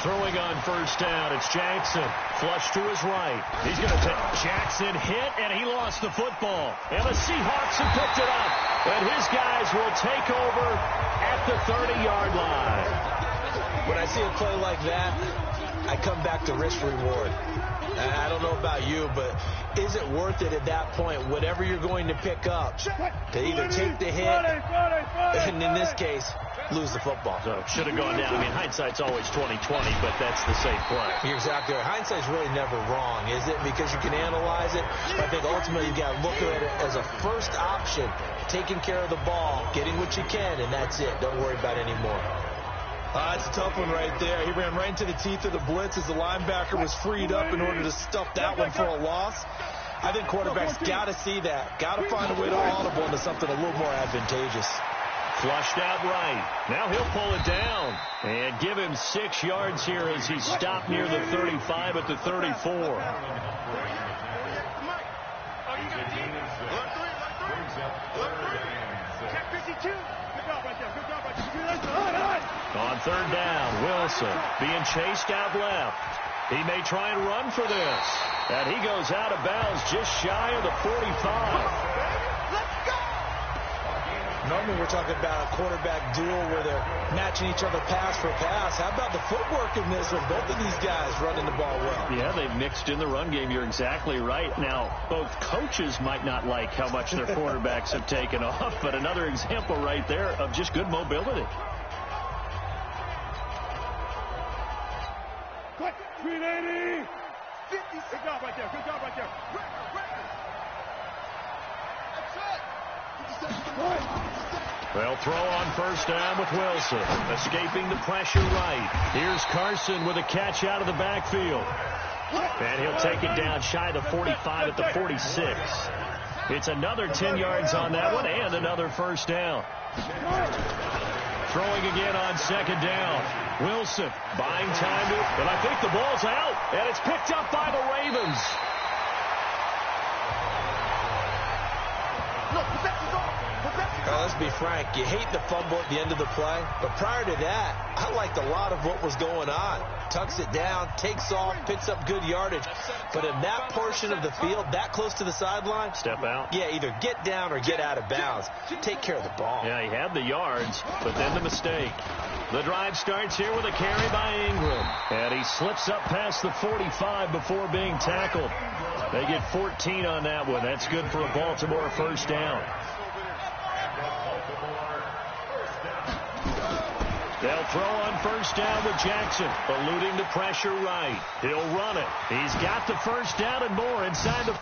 Throwing on 1st down, it's Jackson. Flush to his right. He's going to take Jackson hit, and he lost the football. And the Seahawks have picked it up. And his guys will take over at the 30-yard line. When I see a play like that, I come back to risk-reward. I don't know about you, but is it worth it at that point, whatever you're going to pick up, to either take the hit, and in this case, lose the football? So should have gone down. I mean, hindsight's always 20/20, but that's the safe play. You're exactly right. Hindsight's really never wrong, is it? Because you can analyze it. But I think ultimately you got to look at it as a first option, taking care of the ball, getting what you can, and that's it. Don't worry about it anymore. That's a tough one right there. He ran right into the teeth of the blitz as the linebacker was freed up in order to stuff that one for a loss. I think quarterbacks got to see that. Got to find a way to audible into something a little more advantageous. Flushed out right. Now he'll pull it down and give him 6 yards here as he stopped near the 35 at the 34. On 3rd down, Wilson being chased out left. He may try and run for this. And he goes out of bounds just shy of the 45. Normally we're talking about a quarterback duel where they're matching each other pass for pass. How about the footwork in this with both of these guys running the ball well? Yeah, they've mixed in the run game. You're exactly right. Now, both coaches might not like how much their quarterbacks have taken off, but another example right there of just good mobility. Quick, 380. 50. Good job right there. Good job right there. They'll throw on 1st down with Wilson, escaping the pressure right. Here's Carson with a catch out of the backfield. And he'll take it down shy of the 45 at the 46. It's another 10 yards on that one and another 1st down. Throwing again on 2nd down. Wilson buying time, but I think the ball's out, and it's picked up by the Ravens. Let's be frank, you hate the fumble at the end of the play, but prior to that, I liked a lot of what was going on. Tucks it down, takes off, picks up good yardage, but in that portion of the field, that close to the sideline, step out. Yeah, either get down or get out of bounds. Take care of the ball. Yeah, he had the yards, but then the mistake. The drive starts here with a carry by Ingram, and he slips up past the 45 before being tackled. They get 14 on that one. That's good for a Baltimore 1st down. They'll throw on 1st down with Jackson, eluding the pressure right. He'll run it. He's got the 1st down and more inside the...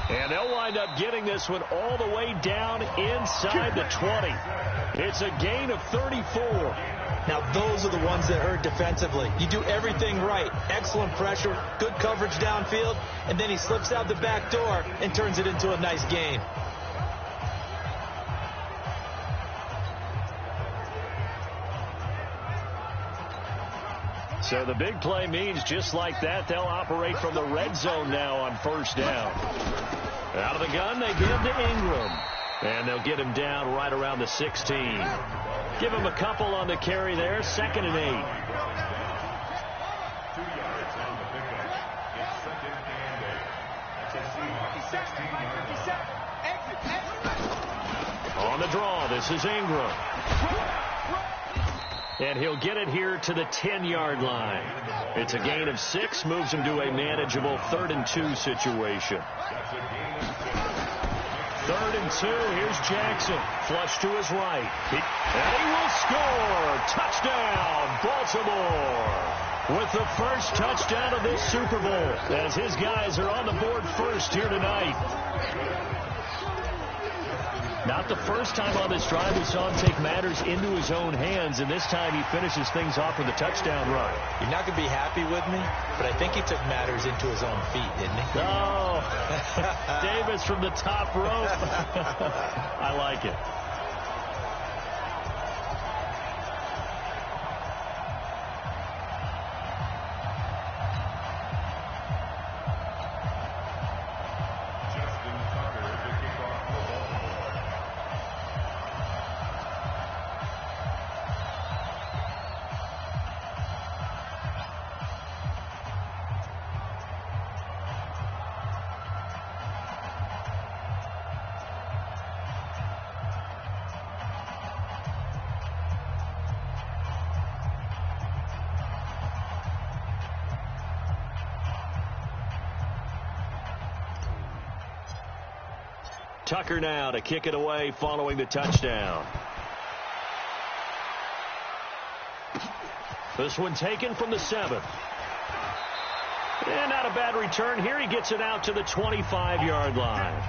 And they'll wind up getting this one all the way down inside the 20. It's a gain of 34. Now, those are the ones that hurt defensively. You do everything right. Excellent pressure, good coverage downfield, and then he slips out the back door and turns it into a nice gain. So the big play means just like that, they'll operate from the red zone now on 1st down. Out of the gun, they give to Ingram. And they'll get him down right around the 16. Give him a couple on the carry there, 2nd and 8. 2 yards on the pickup. It's 2nd and 8. That's a Seahawks 16-yard line. On the draw, this is Ingram. And he'll get it here to the 10-yard line. It's a gain of 6, moves him to a manageable 3rd and 2 situation. 3rd and 2, here's Jackson. Flush to his right. And he will score. Touchdown, Baltimore. With the first touchdown of this Super Bowl, as his guys are on the board first here tonight. Not the first time on this drive we saw him take matters into his own hands, and this time he finishes things off with a touchdown run. You're not going to be happy with me, but I think he took matters into his own feet, didn't he? Oh, Davis from the top rope. I like it. Tucker now to kick it away following the touchdown. This one taken from the 7. And not a bad return here. He gets it out to the 25-yard line.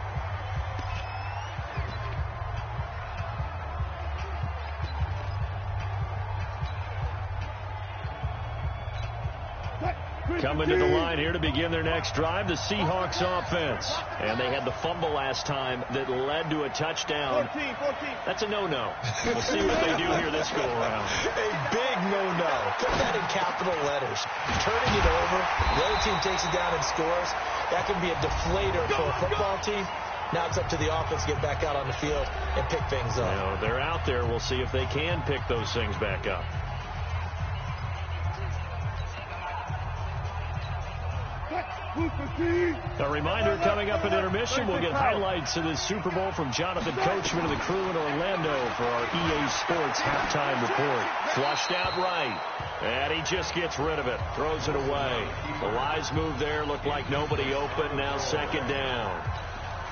Coming to the line here to begin their next drive, the Seahawks offense. And they had the fumble last time that led to a touchdown. 14. That's a no-no. We'll see what they do here this go-around. A big no-no. Put that in capital letters. Turning it over, the other team takes it down and scores. That can be a deflator for a football team. Now it's up to the offense to get back out on the field and pick things up. You know, they're out there. We'll see if they can pick those things back up. A reminder, coming up at intermission, we'll get highlights of this Super Bowl from Jonathan Coachman and the crew in Orlando for our EA Sports halftime report. Flushed out right, and he just gets rid of it, throws it away. The wise move there, looked like nobody open, now second down.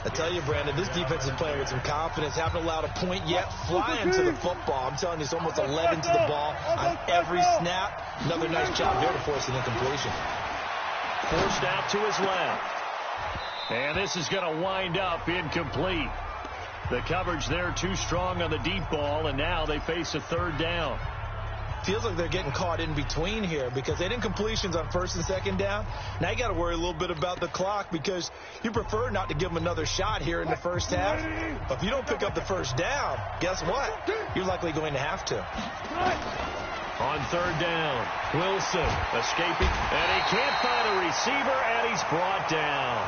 I tell you, Brandon, this defense is playing with some confidence. Haven't allowed a point yet. Flying to the football. I'm telling you, it's almost 11 to the ball on every snap. Another nice job there to force an incompletion. Forced out to his left. And this is going to wind up incomplete. The coverage there too strong on the deep ball, and now they face a third down. Feels like they're getting caught in between here because they didn't completions on first and second down. Now you got to worry a little bit about the clock because you prefer not to give them another shot here in the first half. But if you don't pick up the first down, guess what? You're likely going to have to. On third down, Wilson escaping, and he can't find a receiver, and he's brought down.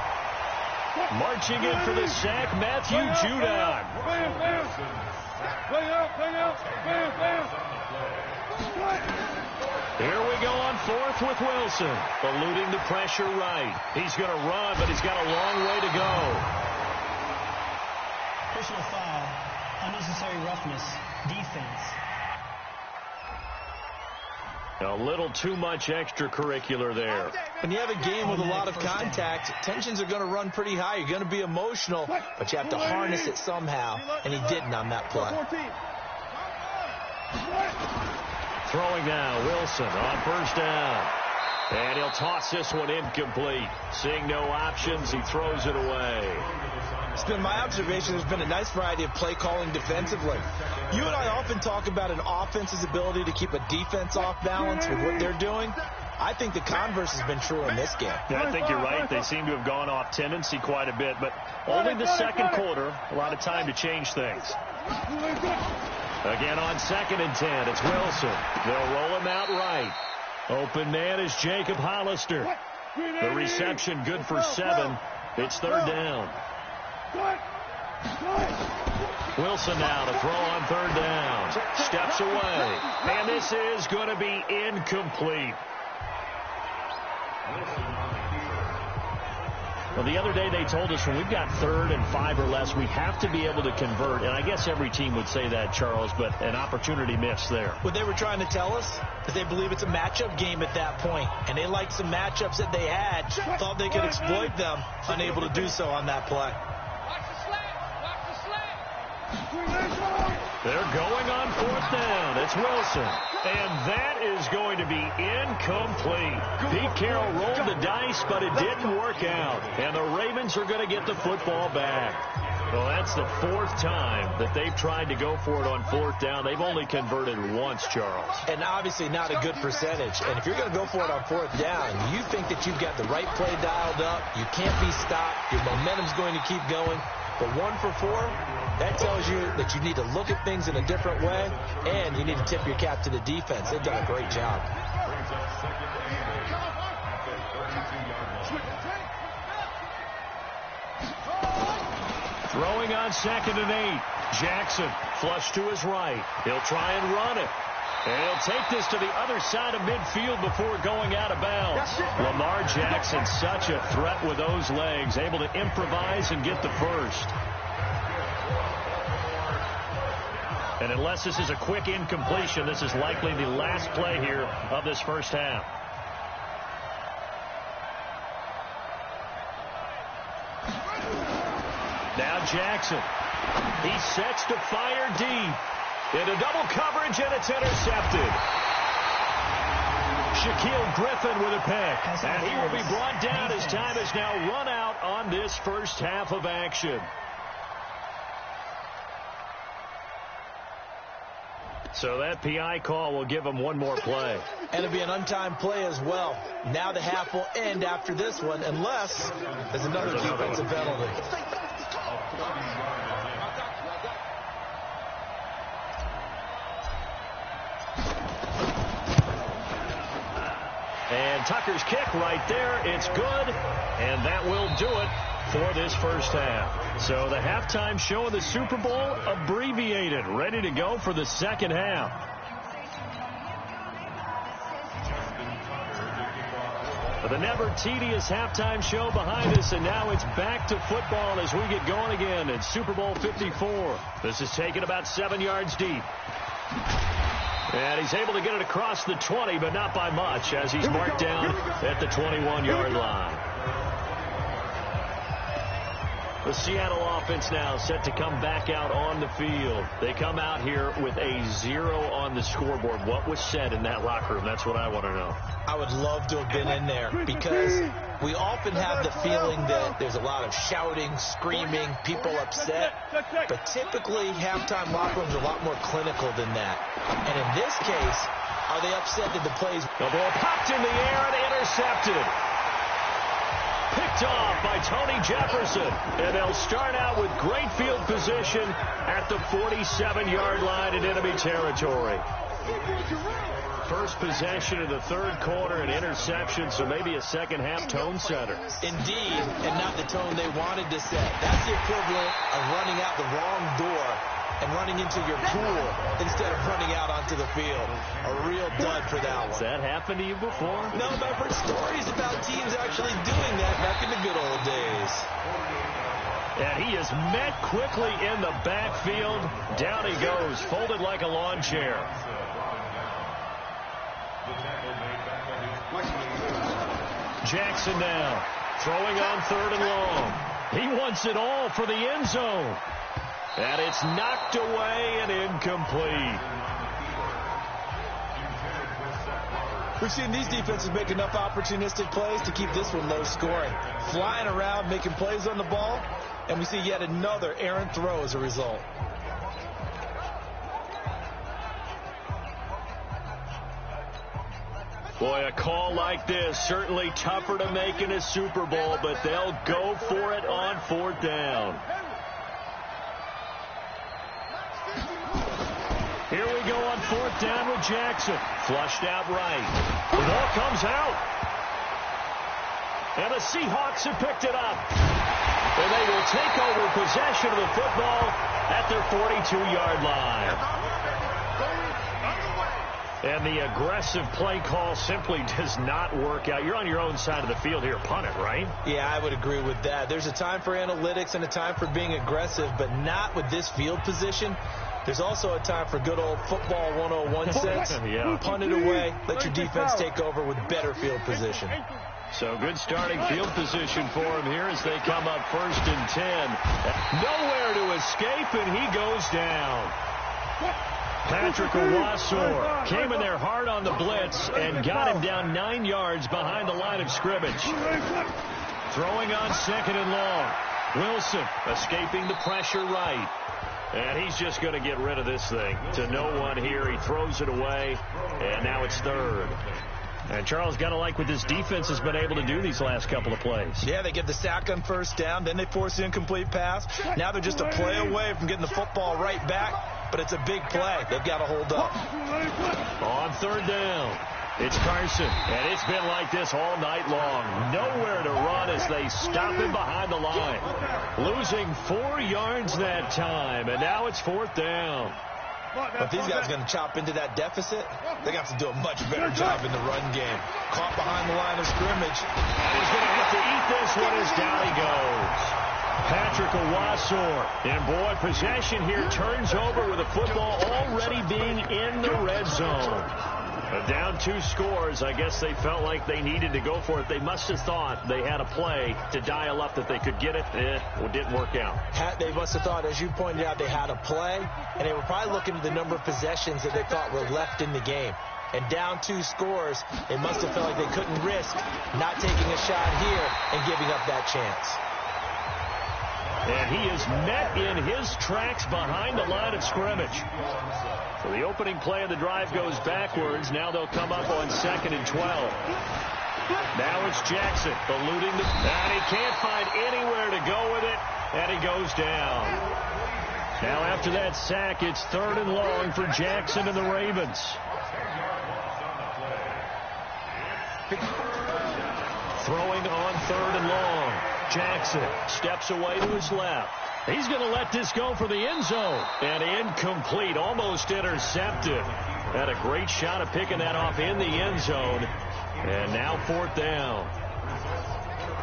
Marching in for the sack, Matthew Judon. Here we go on fourth with Wilson, eluding the pressure right. He's going to run, but he's got a long way to go. Personal foul, unnecessary roughness, defense. A little too much extracurricular there. When you have a game with a lot of contact, tensions are going to run pretty high. You're going to be emotional, but you have to harness it somehow, and he didn't on that play. Throwing now, Wilson on first down. And he'll toss this one incomplete. Seeing no options, he throws it away. It's been my observation there's been a nice variety of play calling defensively. You and I often talk about an offense's ability to keep a defense off balance with what they're doing. I think the converse has been true in this game. Yeah, I think you're right. They seem to have gone off tendency quite a bit, but only the second quarter, a lot of time to change things. Again on 2nd and 10, it's Wilson. They'll roll him out right. Open man is Jacob Hollister. The reception good for 7. It's third down. Wilson now to throw on third down. Steps away. And this is going to be incomplete. Well, the other day they told us when we've got 3rd and 5 or less, we have to be able to convert. And I guess every team would say that, Charles, but an opportunity missed there. What they were trying to tell us is they believe it's a matchup game at that point. And they liked some matchups that they had, thought they could exploit them, unable to do so on that play. They're going on 4th down. It's Wilson. And that is going to be incomplete. Pete Carroll rolled the dice, but it didn't work out. And the Ravens are going to get the football back. Well, that's the fourth time that they've tried to go for it on fourth down. They've only converted once, Charles. And obviously not a good percentage. And if you're going to go for it on fourth down, you think that you've got the right play dialed up. You can't be stopped. Your momentum's going to keep going. But 1 for 4, that tells you that you need to look at things in a different way, and you need to tip your cap to the defense. They've done a great job. Throwing on 2nd and 8. Jackson flush to his right. He'll try and run it. And he'll take this to the other side of midfield before going out of bounds. Lamar Jackson, such a threat with those legs, able to improvise and get the first. And unless this is a quick incompletion, this is likely the last play here of this first half. Now Jackson. He sets to fire deep. Into double coverage, and it's intercepted. Shaquille Griffin with a pick. And he will be brought down as time has now run out on this first half of action. So that PI call will give him one more play. And it'll be an untimed play as well. Now the half will end after this one, unless there's another defensive penalty. And Tucker's kick right there. It's good. And that will do it for this first half. So the halftime show of the Super Bowl abbreviated, ready to go for the second half. The never tedious halftime show behind us, and now it's back to football as we get going again in Super Bowl 54. This is taken about 7 yards deep. And he's able to get it across the 20, but not by much, as he's marked down at the 21-yard line. The Seattle offense now set to come back out on the field. They come out here with a 0 on the scoreboard. What was said in that locker room? That's what I want to know. I would love to have been in there, because we often have the feeling that there's a lot of shouting, screaming, people upset. But typically, halftime locker rooms are a lot more clinical than that. And in this case, are they upset that the plays... The ball popped in the air and intercepted. Picked off by Tony Jefferson. And they'll start out with great field position at the 47-yard line in enemy territory. First possession of the third quarter, an interception, so maybe a second-half tone setter. Indeed, and not the tone they wanted to set. That's the equivalent of running out the wrong door and running into your pool instead of running out onto the field. A real dud for that one. Has that happened to you before? No, but I've heard stories about teams actually doing that back in the good old days. And he is met quickly in the backfield. Down he goes, folded like a lawn chair. Jackson now, throwing on 3rd and long. He wants it all for the end zone. And it's knocked away and incomplete. We've seen these defenses make enough opportunistic plays to keep this one low scoring. Flying around, making plays on the ball, and we see yet another errant throw as a result. Boy, a call like this, certainly tougher to make in a Super Bowl, but they'll go for it on 4th down. Here we go on 4th down with Jackson. Flushed out right. The ball comes out. And the Seahawks have picked it up. And they will take over possession of the football at their 42-yard line. And the aggressive play call simply does not work out. You're on your own side of the field here. Punt it, right? Yeah, I would agree with that. There's a time for analytics and a time for being aggressive, but not with this field position. There's also a time for good old football 101 sense. Yeah. Punt it away. Let your defense take over with better field position. So good starting field position for him here as they come up 1st and 10. Nowhere to escape, and he goes down. Patrick Owasor came in there hard on the blitz and got him down 9 yards behind the line of scrimmage. Throwing on 2nd and long. Wilson escaping the pressure right. And he's just going to get rid of this thing. To no one here. He throws it away. And now it's third. And Charles, got to like what this defense has been able to do these last couple of plays. Yeah, they get the sack on first down. Then they force the incomplete pass. Now they're just a play away from getting the football right back. But it's a big play. They've got to hold up. On third down, it's Carson. And it's been like this all night long. Nowhere to run as they stop him behind the line. Losing 4 yards that time. And now it's fourth down. If these guys are going to chop into that deficit, they got to do a much better job in the run game. Caught behind the line of scrimmage. And he's going to have to eat this one as down he goes. Patrick Owasor. And boy, possession here turns over with the football already being in the red zone. Down 2 scores. I guess they felt like they needed to go for it. They must have thought they had a play to dial up that they could get it. It didn't work out. They must have thought, as you pointed out, they had a play, and they were probably looking at the number of possessions that they thought were left in the game. And down 2 scores, they must have felt like they couldn't risk not taking a shot here and giving up that chance. And he is met in his tracks behind the line of scrimmage. So the opening play of the drive goes backwards. Now they'll come up on 2nd and 12. Now it's Jackson eluding the... And he can't find anywhere to go with it. And he goes down. Now after that sack, it's 3rd and long for Jackson and the Ravens. Throwing on 3rd and long. Jackson steps away to his left. He's going to let this go for the end zone. And incomplete, almost intercepted. Had a great shot at picking that off in the end zone. And now 4th down.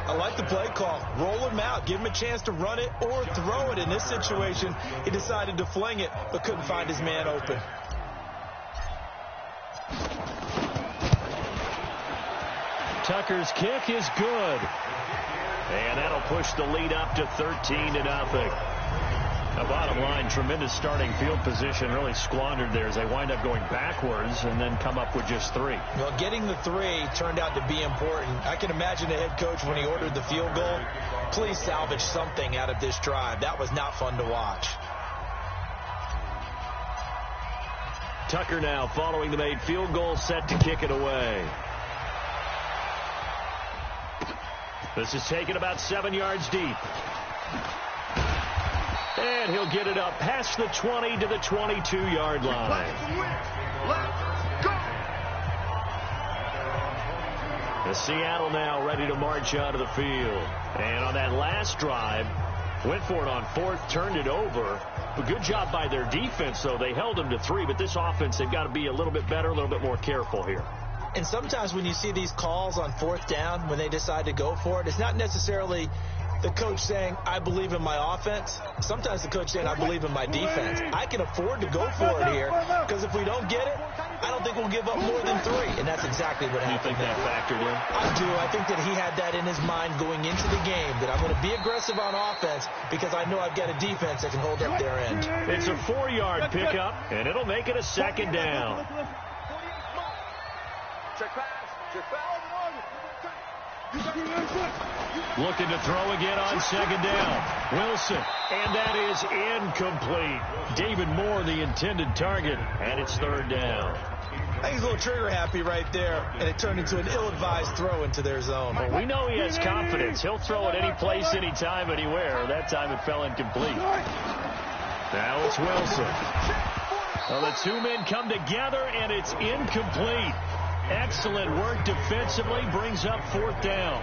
I like the play call. Roll him out. Give him a chance to run it or throw it. In this situation, he decided to fling it, but couldn't find his man open. Tucker's kick is good. And that'll push the lead up to 13-0. The bottom line, tremendous starting field position, really squandered there as they wind up going backwards and then come up with just 3. Well, getting the 3 turned out to be important. I can imagine the head coach when he ordered the field goal, please salvage something out of this drive. That was not fun to watch. Tucker now following the made field goal, set to kick it away. This is taken about 7 yards deep. And he'll get it up past the 20 to the 22-yard line. The Seattle now ready to march out of the field. And on that last drive, went for it on 4th, turned it over. A good job by their defense, though. They held them to 3, but this offense, they've got to be a little bit better, a little bit more careful here. And sometimes when you see these calls on 4th down, when they decide to go for it, it's not necessarily the coach saying, I believe in my offense. Sometimes the coach saying, I believe in my defense. I can afford to go for it here because if we don't get it, I don't think we'll give up more than 3. And that's exactly what happened. You think that factored in? I do. I think that he had that in his mind going into the game, that I'm going to be aggressive on offense because I know I've got a defense that can hold up their end. It's a 4-yard pickup, and it'll make it a 2nd down. Looking to throw again on 2nd down. Wilson, and that is incomplete. David Moore, the intended target, and it's 3rd down. I think he's a little trigger happy right there, and it turned into an ill-advised throw into their zone. Well, we know he has confidence. He'll throw it any place, anytime, anywhere. That time it fell incomplete. Now it's Wilson. Well, the 2 men come together, and it's incomplete. Excellent work defensively, brings up 4th down.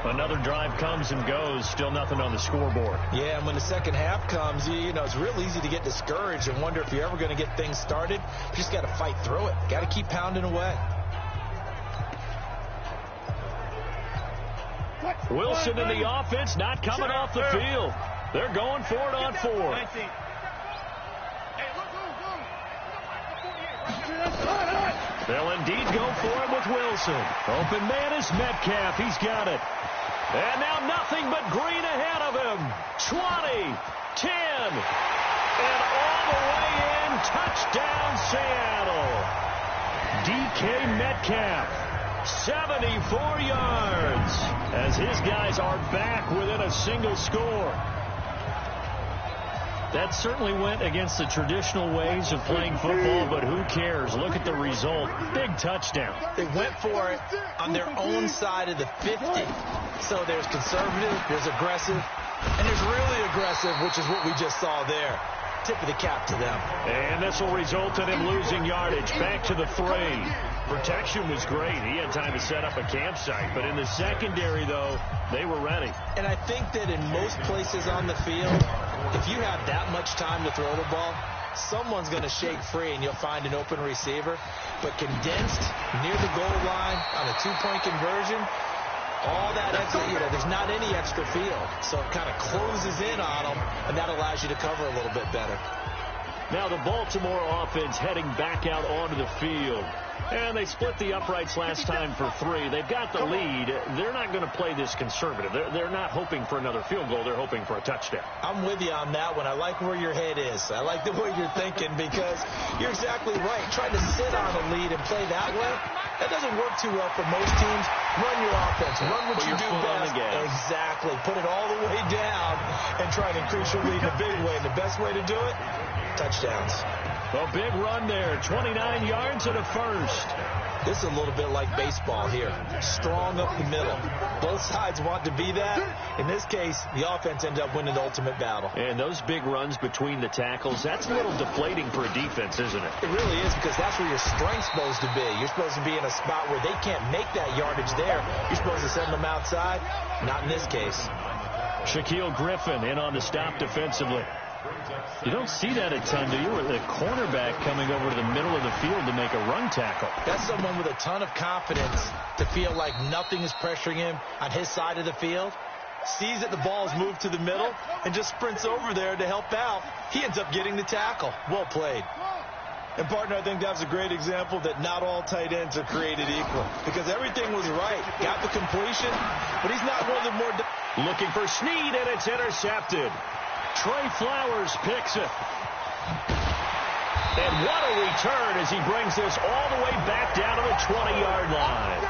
Another drive comes and goes, still nothing on the scoreboard. Yeah, and when the second half comes, you know, it's real easy to get discouraged and wonder if you're ever going to get things started. You just got to fight through it. Got to keep pounding away. Wilson in the offense, not coming off the field. They're going for it on 4th. They'll indeed go for it with Wilson. Open man is Metcalf. He's got it. And now nothing but green ahead of him. 20, 10, and all the way in. Touchdown, Seattle. DK Metcalf 74 yards as his guys are back within a single score. That certainly went against the traditional ways of playing football, but who cares? Look at the result. Big touchdown. They went for it on their own side of the 50. So there's conservative, there's aggressive, and there's really aggressive, which is what we just saw there. Tip of the cap to them. And this will result in him losing yardage. Back to the 3. Protection was great. He had time to set up a campsite. But in the secondary, though, they were ready. And I think that in most places on the field, if you have that much time to throw the ball, someone's going to shake free and you'll find an open receiver. But condensed near the goal line on a 2-point conversion, all that extra, there's not any extra field. So it kind of closes in on them, and that allows you to cover a little bit better. Now the Baltimore offense heading back out onto the field. And they split the uprights last time for 3. They've got the lead. They're not going to play this conservative. They're not hoping for another field goal. They're hoping for a touchdown. I'm with you on that one. I like where your head is. I like the way you're thinking because you're exactly right. Trying to sit on a lead and play that way, that doesn't work too well for most teams. Run your offense. Run what you do best. Exactly. Put it all the way down and try to increase your lead in a big way. And the best way to do it, touchdowns. A big run there, 29 yards and a first. This is a little bit like baseball here. Strong up the middle. Both sides want to be that. In this case, the offense ended up winning the ultimate battle. And those big runs between the tackles, that's a little deflating for a defense, isn't it? It really is because that's where your strength's supposed to be. You're supposed to be in a spot where they can't make that yardage there. You're supposed to send them outside. Not in this case. Shaquille Griffin in on the stop defensively. You don't see that a ton, do you? With the cornerback coming over to the middle of the field to make a run tackle. That's someone with a ton of confidence to feel like nothing is pressuring him on his side of the field. Sees that the ball is moved to the middle and just sprints over there to help out. He ends up getting the tackle. Well played. And, partner, I think that's a great example that not all tight ends are created equal because everything was right. Got the completion, but he's not one of the more... Looking for Snead, and it's intercepted. Trey Flowers picks it. And what a return as he brings this all the way back down to the 20-yard line.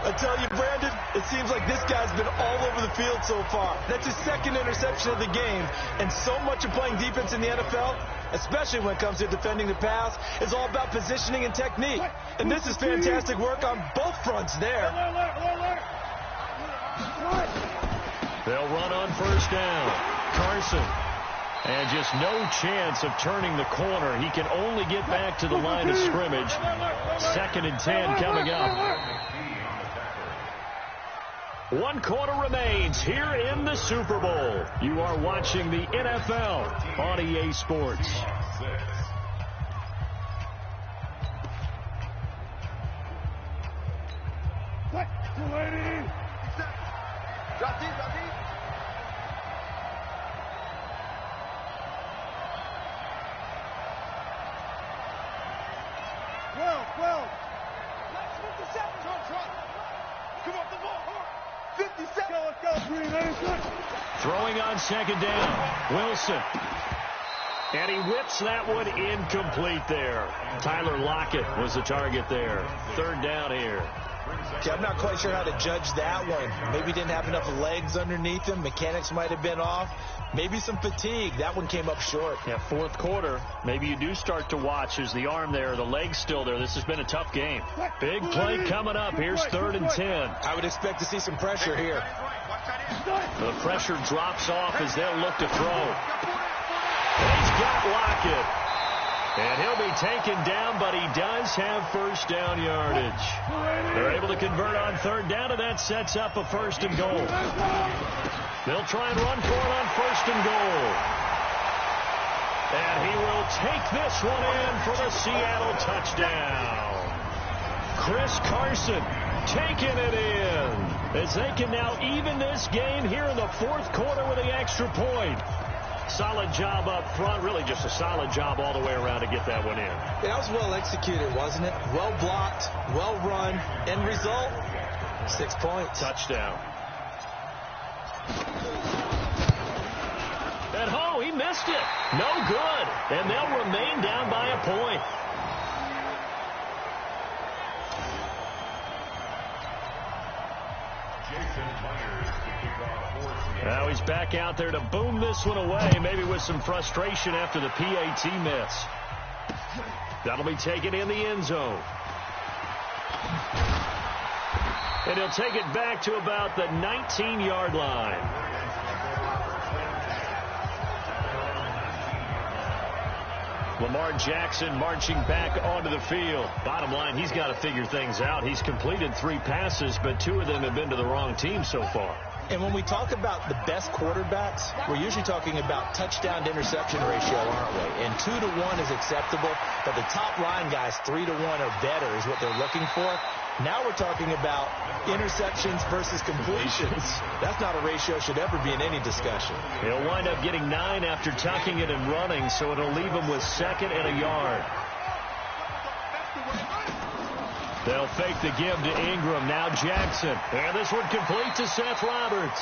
I tell you, Brandon, it seems like this guy's been all over the field so far. That's his second interception of the game. And so much of playing defense in the NFL, especially when it comes to defending the pass, is all about positioning and technique. And this is fantastic work on both fronts there. They'll run on first down. Carson. And just no chance of turning the corner. He can only get back to the line of scrimmage. 2nd and 10 coming up. 1 quarter remains here in the Super Bowl. You are watching the NFL on EA Sports. Throwing on 2nd down. Wilson. And he whips that one incomplete there. Tyler Lockett was the target there. 3rd down here. Okay, I'm not quite sure how to judge that one. Maybe didn't have enough legs underneath him. Mechanics might have been off. Maybe some fatigue. That one came up short. Yeah, 4th quarter. Maybe you do start to watch. Is the arm there? The leg's still there? This has been a tough game. Big play coming up. Here's 3rd and 10. I would expect to see some pressure here. The pressure drops off as they'll look to throw. He's got Lockett. And he'll be taken down, but he does have first down yardage. They're able to convert on 3rd down, and that sets up a 1st and goal. They'll try and run for it on 1st and goal. And he will take this one in for the Seattle touchdown. Chris Carson taking it in as they can now even this game here in the 4th quarter with the extra point. Solid job up front, really just a solid job all the way around to get that one in. That was well executed, wasn't it? Well blocked, well run. End result, 6 points. Touchdown. And he missed it. No good. And they'll remain down by a point. back out there to boom this one away, maybe with some frustration after the PAT miss. That'll be taken in the end zone. And he'll take it back to about the 19-yard line. Lamar Jackson marching back onto the field. Bottom line, he's got to figure things out. He's completed 3 passes, but 2 of them have been to the wrong team so far. And when we talk about the best quarterbacks, we're usually talking about touchdown to interception ratio, aren't we? And 2 to 1 is acceptable, but the top line guys, 3 to 1 or better is what they're looking for. Now we're talking about interceptions versus completions. That's not a ratio should ever be in any discussion. He'll wind up getting 9 after tucking it and running, so it'll leave him with 2nd and a yard. They'll fake the give to Ingram. Now Jackson. And this one complete to Seth Roberts.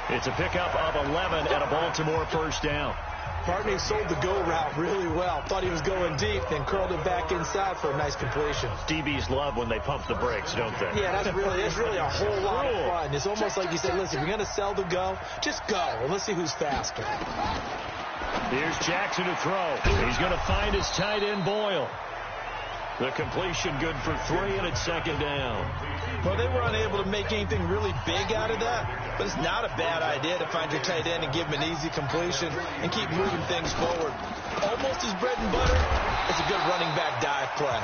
It's a pickup of 11 and a Baltimore first down. Partney sold the go route really well. Thought he was going deep, then curled it back inside for a nice completion. DBs love when they pump the brakes, don't they? Yeah, that's really a whole lot of fun. It's almost like you say, listen, if you're going to sell the go, just go, and let's see who's faster. Here's Jackson to throw. He's going to find his tight end, Boyle. The completion good for 3, and it's 2nd down. Well, they were unable to make anything really big out of that, but it's not a bad idea to find your tight end and give him an easy completion and keep moving things forward. Almost his bread and butter. It's a good running back dive play.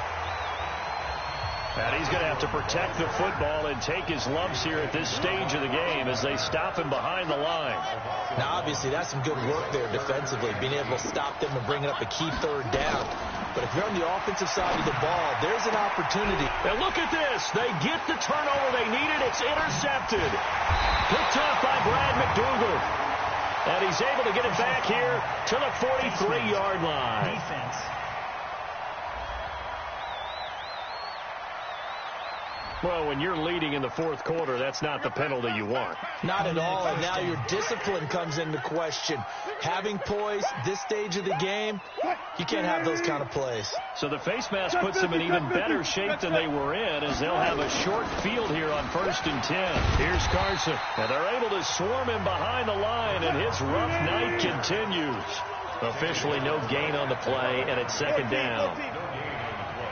And he's going to have to protect the football and take his lumps here at this stage of the game as they stop him behind the line. Now, obviously, that's some good work there defensively, being able to stop them and bring up a key 3rd down. But if you're on the offensive side of the ball, there's an opportunity. And look at this. They get the turnover they needed. It's intercepted. Picked off by Brad McDougal. And he's able to get it back here to the 43-yard line. Defense. Well, when you're leading in the 4th quarter, that's not the penalty you want. Not at all, and now your discipline comes into question. Having poise this stage of the game, you can't have those kind of plays. So the face mask puts them in even better shape than they were in, as they'll have a short field here on 1st and 10. Here's Carson, and they're able to swarm him behind the line, and his rough night continues. Officially no gain on the play, and it's 2nd down.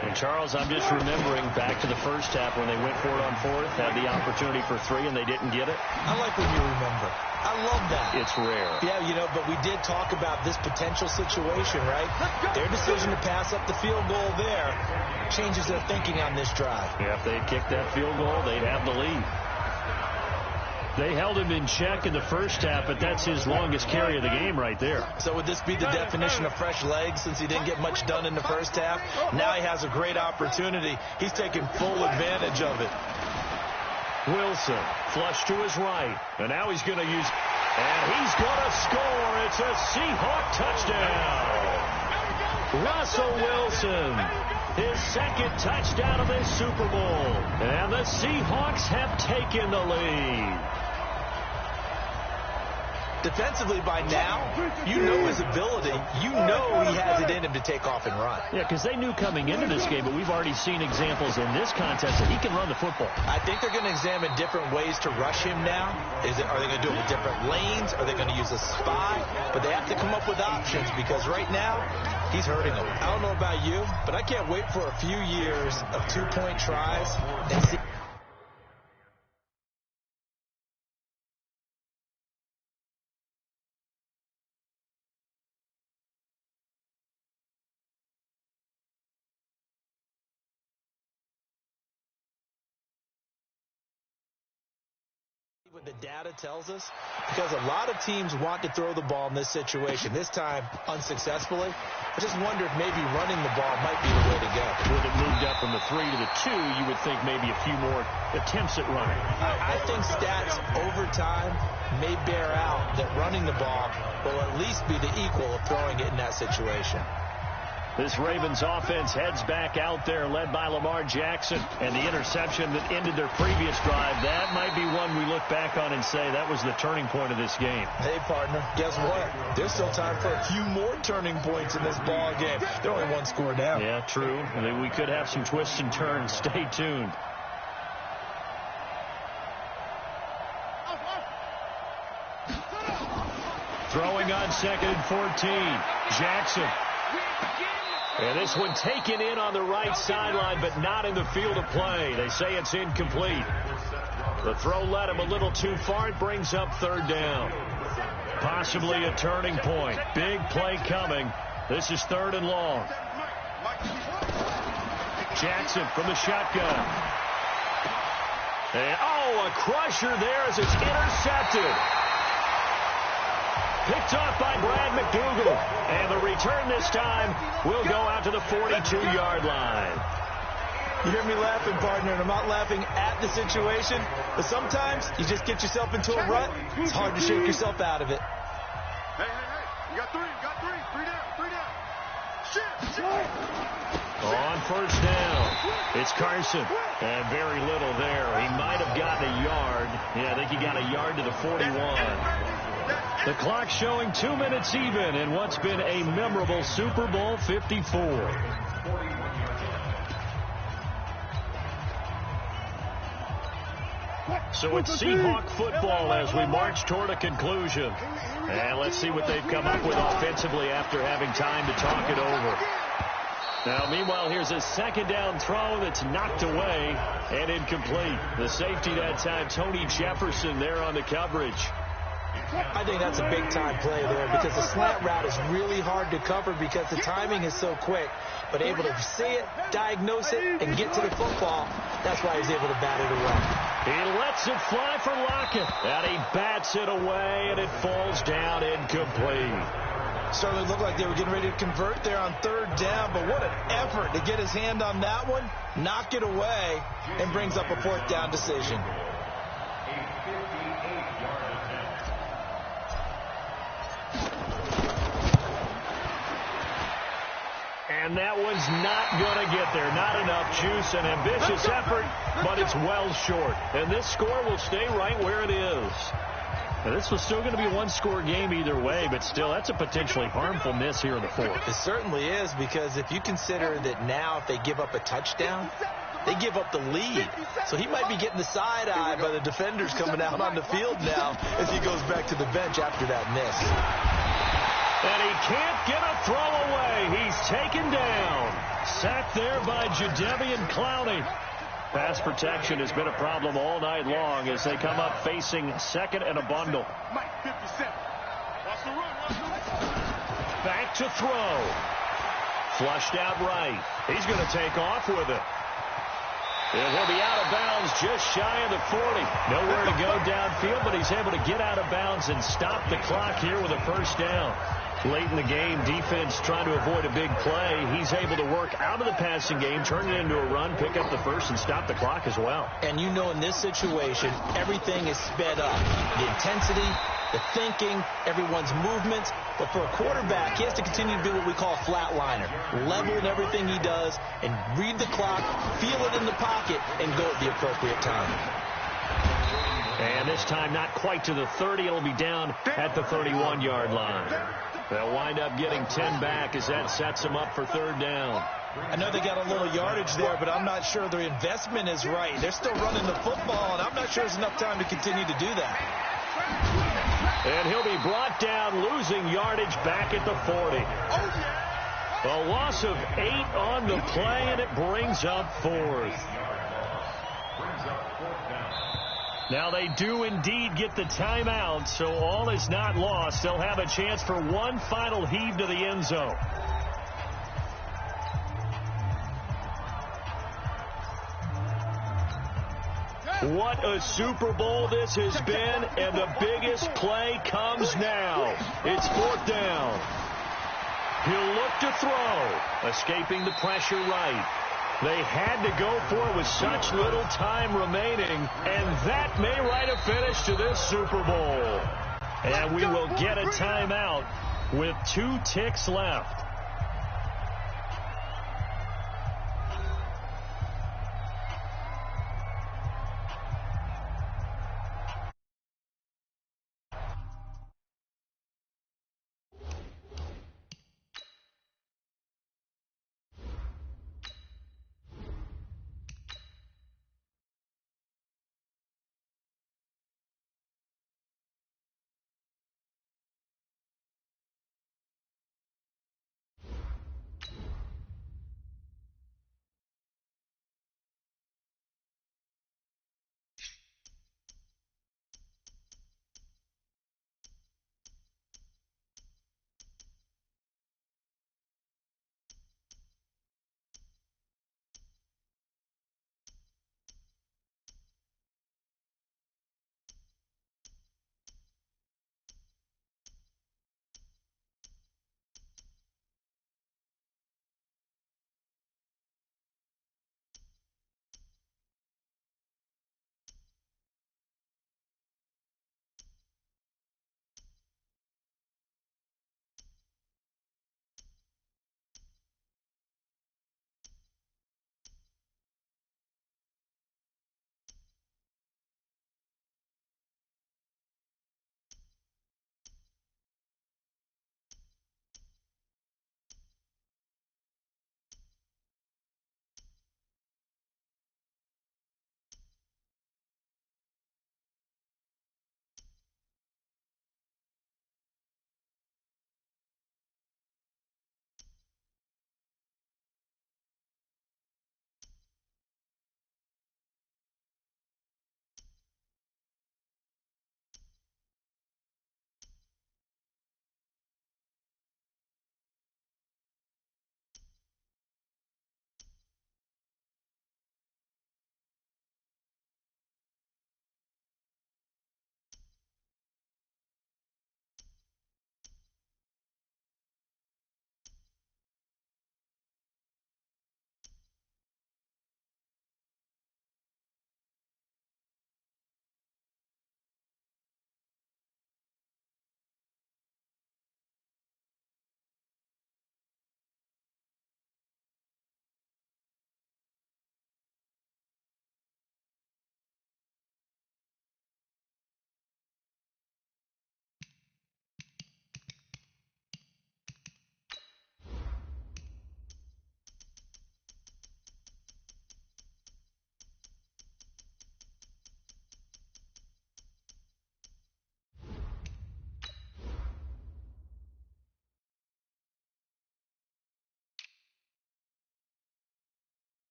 And, Charles, I'm just remembering back to the first half when they went for it on 4th, had the opportunity for 3, and they didn't get it. I like when you remember. I love that. It's rare. Yeah, but we did talk about this potential situation, right? Their decision to pass up the field goal there changes their thinking on this drive. Yeah, if they had kicked that field goal, they'd have the lead. They held him in check in the first half, but that's his longest carry of the game right there. So would this be the definition of fresh legs since he didn't get much done in the first half? Now he has a great opportunity. He's taking full advantage of it. Wilson, flush to his right. And now he's going to use... And he's going to score. It's a Seahawk touchdown. Russell Wilson, his 2nd touchdown of this Super Bowl. And the Seahawks have taken the lead. Defensively by now, you know his ability. You know he has it in him to take off and run. Yeah, because they knew coming into this game, but we've already seen examples in this contest that he can run the football. I think they're going to examine different ways to rush him now. Are they going to do it with different lanes? Are they going to use a spy? But they have to come up with options because right now, he's hurting them. I don't know about you, but I can't wait for a few years of 2-point tries and see. What the data tells us, because a lot of teams want to throw the ball in this situation, this time unsuccessfully. I just wonder if maybe running the ball might be the way to go. With it moved up from the 3 to the 2, you would think maybe a few more attempts at running. I think stats over time may bear out that running the ball will at least be the equal of throwing it in that situation. This Ravens offense heads back out there, led by Lamar Jackson. And the interception that ended their previous drive, that might be one we look back on and say that was the turning point of this game. Hey, partner, guess what? There's still time for a few more turning points in this ball game. They're only 1 score down. Yeah, true. I mean, we could have some twists and turns. Stay tuned. Throwing on 2nd and 14. Jackson. And this one taken in on the right sideline, but not in the field of play. They say it's incomplete. The throw led him a little too far. It brings up 3rd down. Possibly a turning point. Big play coming. This is 3rd and long. Jackson from the shotgun. And, a crusher there as it's intercepted. Picked off by Brad McDougal. And the return this time will go out to the 42-yard line. You hear me laughing, partner, and I'm not laughing at the situation, but sometimes you just get yourself into a rut. It's hard to shake yourself out of it. Hey. You got three. Three down. Shit. On 1st down, it's Carson. And very little there. He might have gotten a yard. Yeah, I think he got a yard to the 41. The clock showing 2 minutes even in what's been a memorable Super Bowl 54. So it's Seahawk football as we march toward a conclusion. And let's see what they've come up with offensively after having time to talk it over. Now, meanwhile, here's a 2nd down throw that's knocked away and incomplete. The safety that time, Tony Jefferson, there on the coverage. I think that's a big-time play there because the slant route is really hard to cover because the timing is so quick. But able to see it, diagnose it, and get to the football, that's why he's able to bat it away. He lets it fly for Lockett, and he bats it away, and it falls down incomplete. Certainly looked like they were getting ready to convert there on 3rd down, but what an effort to get his hand on that one, knock it away, and brings up a 4th down decision. And that one's not going to get there. Not enough juice. An ambitious effort, but it's well short. And this score will stay right where it is. Now, this was still going to be a one-score game either way, but still, that's a potentially harmful miss here in the 4th. It certainly is, because if you consider that now if they give up a touchdown, they give up the lead. So he might be getting the side eye by the defenders coming out on the field now as he goes back to the bench after that miss. And he can't get a throw away. He's taken down. Sacked there by Jadeveon Clowney. Pass protection has been a problem all night long as they come up facing 2nd and a bundle. Back to throw. Flushed out right. He's going to take off with it. And he'll be out of bounds just shy of the 40. Nowhere to go downfield, but he's able to get out of bounds and stop the clock here with a 1st down. Late in the game, defense trying to avoid a big play. He's able to work out of the passing game, turn it into a run, pick up the 1st, and stop the clock as well. And you know in this situation, everything is sped up. The intensity, the thinking, everyone's movements. But for a quarterback, he has to continue to do what we call a flatliner. Level in everything he does and read the clock, feel it in the pocket, and go at the appropriate time. And this time not quite to the 30. It'll be down at the 31-yard line. They'll wind up getting 10 back as that sets them up for 3rd down. I know they got a little yardage there, but I'm not sure their investment is right. They're still running the football, and I'm not sure there's enough time to continue to do that. And he'll be brought down, losing yardage back at the 40. A loss of 8 on the play, and it brings up 4th. Now they do indeed get the timeout, so all is not lost. They'll have a chance for one final heave to the end zone. What a Super Bowl this has been, and the biggest play comes now. It's 4th down. He'll look to throw, escaping the pressure right. They had to go for it with such little time remaining, and that may write a finish to this Super Bowl. And we will get a timeout with 2 ticks left.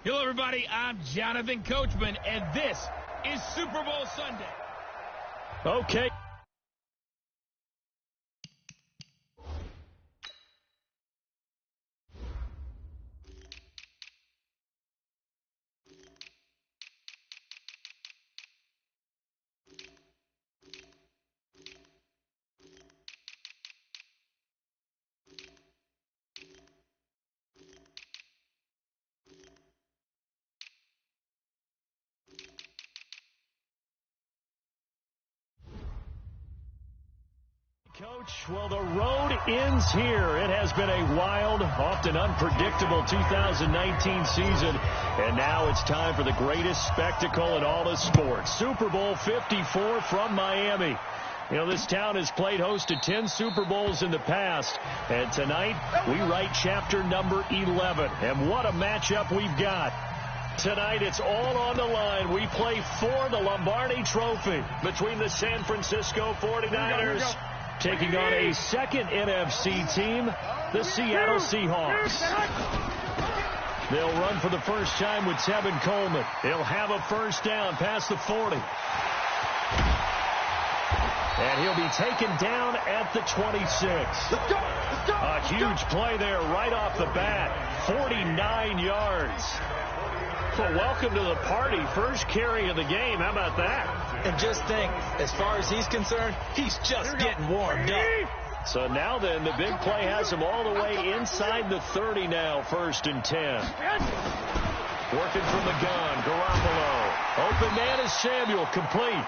Hello, everybody. I'm Jonathan Coachman, and this is Super Bowl Sunday. Okay. Coach, well, the road ends here. It has been a wild, often unpredictable 2019 season, and now it's time for the greatest spectacle in all of sports. Super Bowl 54 from Miami. You know, this town has played host to 10 Super Bowls in the past, and tonight we write chapter number 11. And what a matchup we've got. Tonight, it's all on the line. We play for the Lombardi Trophy between the San Francisco 49ers taking on a second NFC team, the Seattle Seahawks. They'll run for the first time with Tevin Coleman. He'll have a first down past the 40. And he'll be taken down at the 26. A huge play there right off the bat. 49 yards. Well, welcome to the party. First carry of the game. How about that? And just think, as far as he's concerned, he's just getting warmed up. So now then, the big play has him all the way inside the 30 now, 1st and 10. Working from the gun, Garoppolo. Open man is Samuel, complete.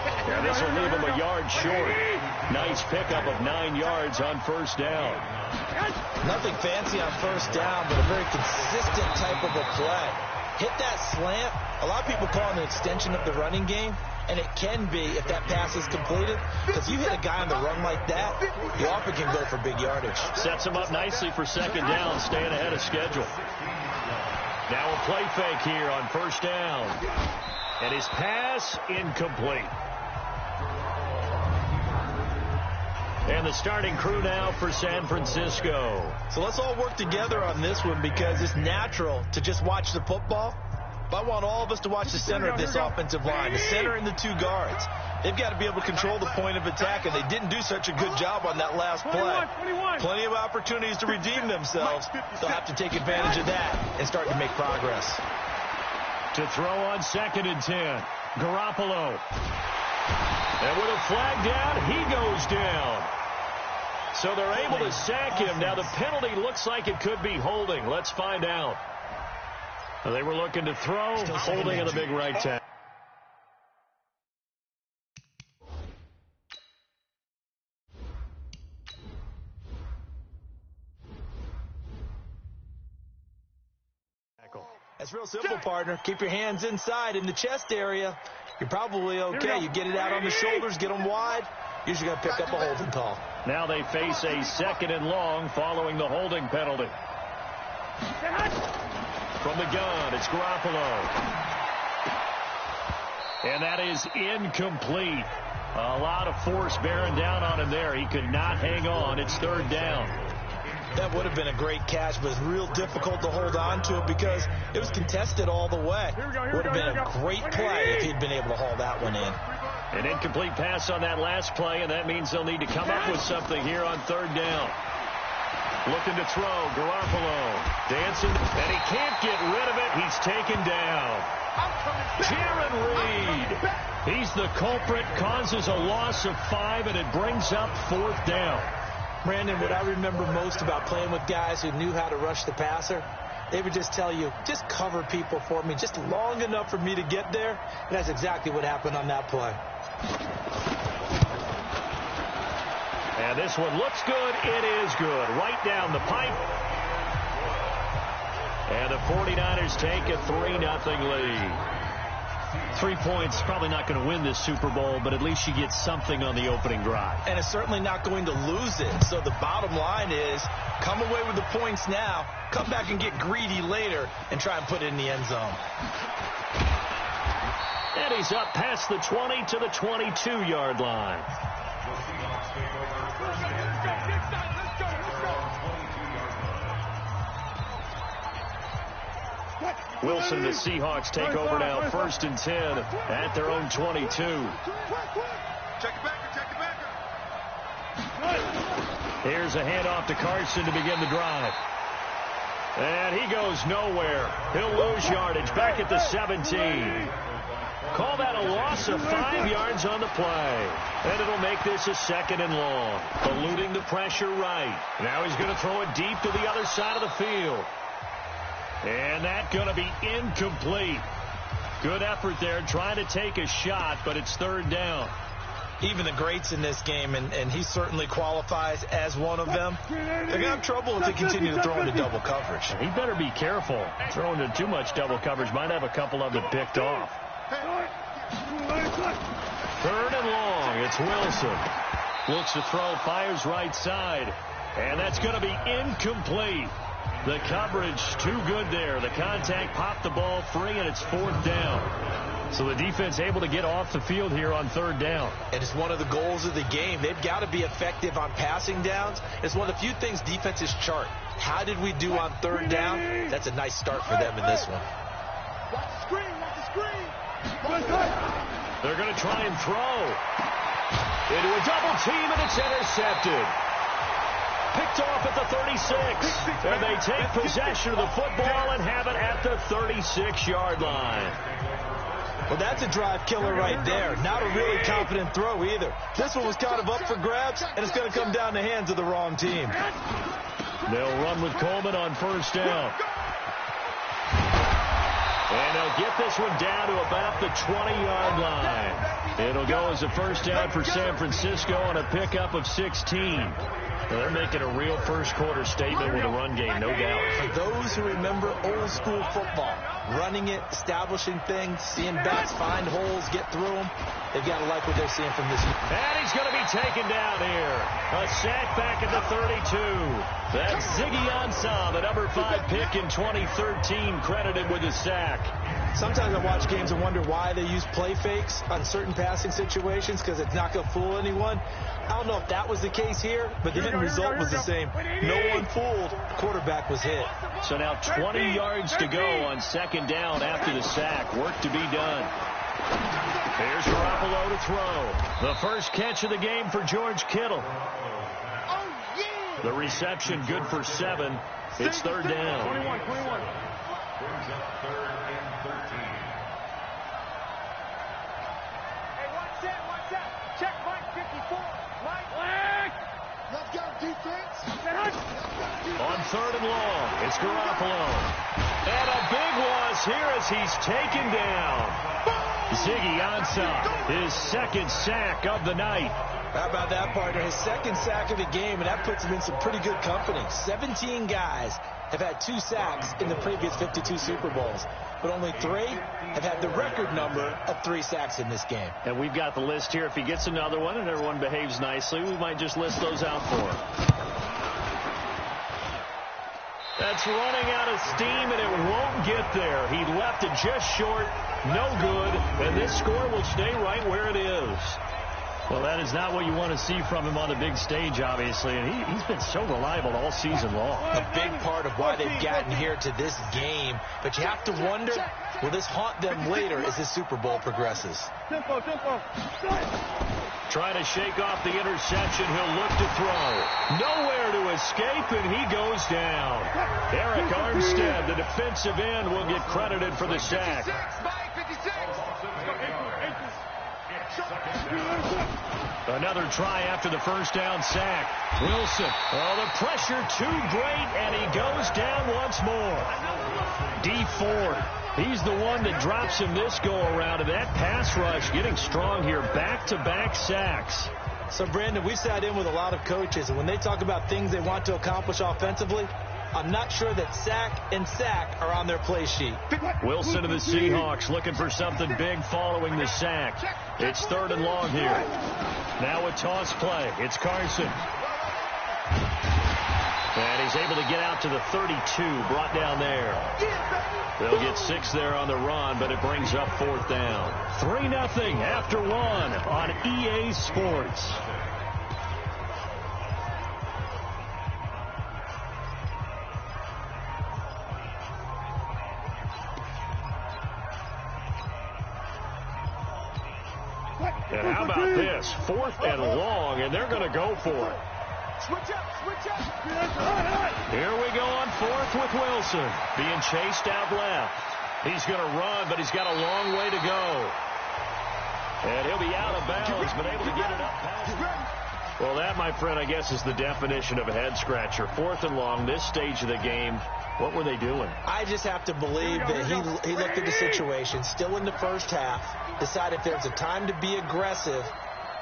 And this will leave him a yard short. Nice pickup of 9 yards on first down. Nothing fancy on first down, but a very consistent type of a play. Hit that slant. A lot of people call it an extension of the running game, and it can be if that pass is completed. If you hit a guy on the run like that, you often can go for big yardage. Sets him up nicely for second down, staying ahead of schedule. Now a play fake here on first down. And his pass incomplete. And the starting crew now for San Francisco. So let's all work together on this one because it's natural to just watch the football. But I want all of us to watch the center of this offensive line, the center and the 2 guards. They've got to be able to control the point of attack, and they didn't do such a good job on that last play. Plenty of opportunities to redeem themselves. They'll have to take advantage of that and start to make progress. To throw on 2nd and 10. Garoppolo. And with a flag down, he goes down. So they're able to sack him. Now the penalty looks like it could be holding. Let's find out. They were looking to throw, holding in the big right tackle. That's real simple, partner. Keep your hands inside in the chest area. You're probably okay. You get it out on the shoulders, get them wide. Usually going to pick up a holding call. Now they face a 2nd and long following the holding penalty. From the gun, it's Garoppolo. And that is incomplete. A lot of force bearing down on him there. He could not hang on. It's 3rd down. That would have been a great catch, but it's real difficult to hold on to it because it was contested all the way. Would have been a great play if he'd been able to haul that one in. An incomplete pass on that last play, and that means they'll need to come up with something here on 3rd down. Looking to throw, Garoppolo. Dancing, and he can't get rid of it. He's taken down. Jaron Reed. He's the culprit, causes a loss of 5, and it brings up 4th down. Brandon, what I remember most about playing with guys who knew how to rush the passer, they would just tell you, just cover people for me, just long enough for me to get there. And that's exactly what happened on that play. And this one looks good. It is good. Right down the pipe. And the 49ers take a 3-0 lead. 3 points, probably not going to win this Super Bowl, but at least you get something on the opening drive. And it's certainly not going to lose it. So the bottom line is, come away with the points now, come back and get greedy later, and try and put it in the end zone. And he's up past the 20 to the 22-yard line. Wilson and the Seahawks take over now, 1st and 10 at their own 22. Check it back. Here's a handoff to Carson to begin the drive. And he goes nowhere. He'll lose yardage back at the 17. Call that a loss of 5 yards on the play. And it'll make this a 2nd and long. Eluding the pressure right. Now he's going to throw it deep to the other side of the field. And that's going to be incomplete. Good effort there trying to take a shot, but it's 3rd down. Even the greats in this game, and he certainly qualifies as one of them, they're going to have trouble if they continue to throw into double coverage. He better be careful. Throwing into too much double coverage might have a couple of them picked off. 3rd and long. It's Wilson. Looks to throw, fires right side. And that's going to be incomplete. The coverage too good there. The contact popped the ball free, and it's 4th down. So the defense able to get off the field here on 3rd down. And it's one of the goals of the game. They've got to be effective on passing downs. It's one of the few things defenses chart. How did we do on 3rd down? That's a nice start for them in this one. Watch the screen. They're going to try and throw. Into a double team, and it's intercepted. Picked off at the 36. And they take possession of the football and have it at the 36-yard line. Well, that's a drive killer right there. Not a really confident throw either. This one was kind of up for grabs, and it's going to come down the hands of the wrong team. They'll run with Coleman on 1st down. And they'll get this one down to about the 20-yard line. It'll go as a 1st down for San Francisco on a pickup of 16. Well, they're making a real first-quarter statement with a run game, no doubt. For those who remember old-school football, running it, establishing things, seeing backs find holes, get through them, they've got to like what they're seeing from this. And he's going to be taken down here. A sack back at the 32. That's Ziggy Ansah, the number 5 pick in 2013, credited with his sack. Sometimes I watch games and wonder why they use play fakes on certain passing situations, because it's not going to fool anyone. I don't know if that was the case here, but the end result was the same. No one fooled. The quarterback was hit. So now 20 yards to go on 2nd down after the sack. Work to be done. Here's Garoppolo to throw. The first catch of the game for George Kittle. The reception good for 7. It's 3rd down. 21. Brings up 3rd and 13. Hey, watch that. Check Mike 54. Mike. Let's go, defense. On 3rd and long, it's Garoppolo. And a big loss here as he's taken down. Ziggy Ansah, his 2nd sack of the night. How about that, partner? His 2nd sack of the game, and that puts him in some pretty good company. 17 guys have had 2 sacks in the previous 52 Super Bowls, but only 3 have had the record number of 3 sacks in this game. And we've got the list here. If he gets another one and everyone behaves nicely, we might just list those out for him. That's running out of steam, and it won't get there. He left it just short, no good, and this score will stay right where it is. Well, that is not what you want to see from him on the big stage, obviously, and he's been so reliable all season long. A big part of why they've gotten here to this game, but you have to wonder, will this haunt them later as the Super Bowl progresses? Tempo. Trying to shake off the interception. He'll look to throw. Nowhere to escape, and he goes down. Eric Armstead, the defensive end, will get credited for the sack. Another try after the first down sack. Wilson. Oh, the pressure too great, and he goes down once more. D Ford. He's the one that drops him this go-around, and that pass rush getting strong here. Back-to-back sacks. So, Brandon, we've sat in with a lot of coaches, and when they talk about things they want to accomplish offensively, I'm not sure that sack and sack are on their play sheet. Wilson and the Seahawks looking for something big following the sack. It's 3rd and long here. Now a toss play. It's Carson. And he's able to get out to the 32, brought down there. They'll get 6 there on the run, but it brings up 4th down. 3-0 after 1 on EA Sports. And how about this? 4th and long, and they're going to go for it. Switch up, switch up. Here we go on 4th with Wilson. Being chased out left. He's going to run, but he's got a long way to go. And he'll be out of bounds, but able to get it up past. Well, that, my friend, I guess is the definition of a head-scratcher. 4th and long, this stage of the game. What were they doing? I just have to believe that he looked at the situation, still in the first half, decided if there's a time to be aggressive,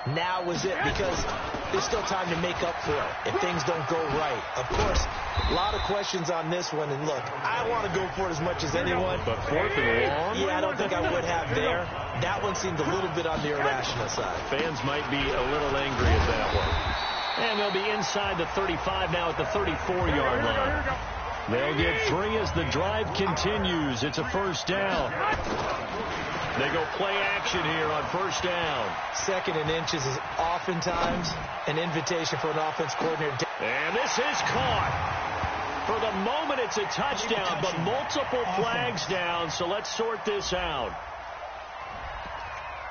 now was it, because there's still time to make up for it if things don't go right. Of course, a lot of questions on this one, and look, I want to go for it as much as anyone. But 4th and long? Yeah, I don't think I would have there. That one seemed a little bit on the irrational side. Fans might be a little angry at that one. And they'll be inside the 35 now at the 34-yard line. They'll get 3 as the drive continues. It's a first down. They go play action here on first down. 2nd and inches is oftentimes an invitation for an offense coordinator. And this is caught. For the moment, it's a touchdown, but multiple flags down, so let's sort this out.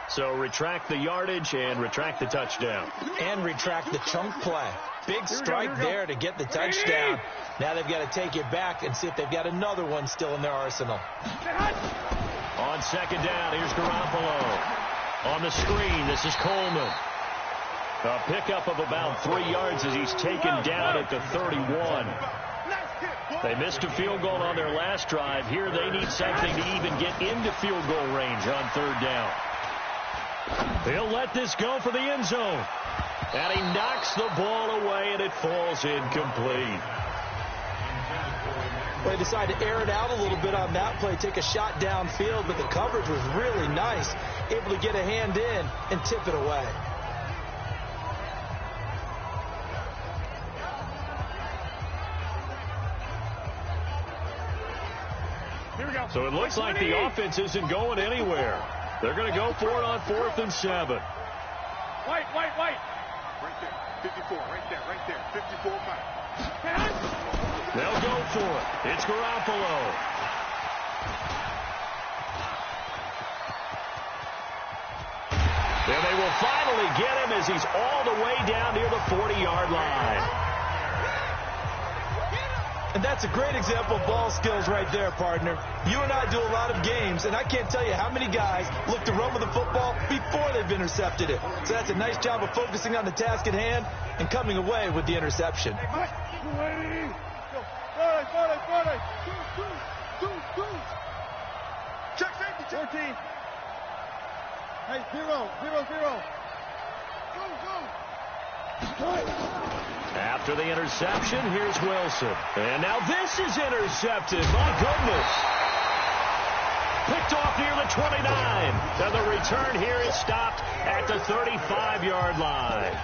So retract the yardage and retract the touchdown. And retract the chunk play. Big strike there to get the touchdown. Now they've got to take it back and see if they've got another one still in their arsenal. On 2nd down, here's Garoppolo. On the screen, this is Coleman. A pickup of about 3 yards as he's taken down at the 31. They missed a field goal on their last drive. Here they need something to even get into field goal range on 3rd down. They'll let this go for the end zone. And he knocks the ball away, and it falls incomplete. They decided to air it out a little bit on that play, take a shot downfield, but the coverage was really nice, able to get a hand in and tip it away. Here we go. So it looks like the offense isn't going anywhere. They're going to go for it on 4th and 7. White. Right there. 54, right there. 54 back. They'll go for it. It's Garoppolo. And they will finally get him as he's all the way down near the 40-yard line. And that's a great example of ball skills right there, partner. You and I do a lot of games, and I can't tell you how many guys look to run with the football before they've intercepted it. So that's a nice job of focusing on the task at hand and coming away with the interception. Check safety. 14. Hey, 0. Go. After the interception, here's Wilson. And now this is intercepted. My goodness. Picked off near the 29. And the return here is stopped at the 35-yard line.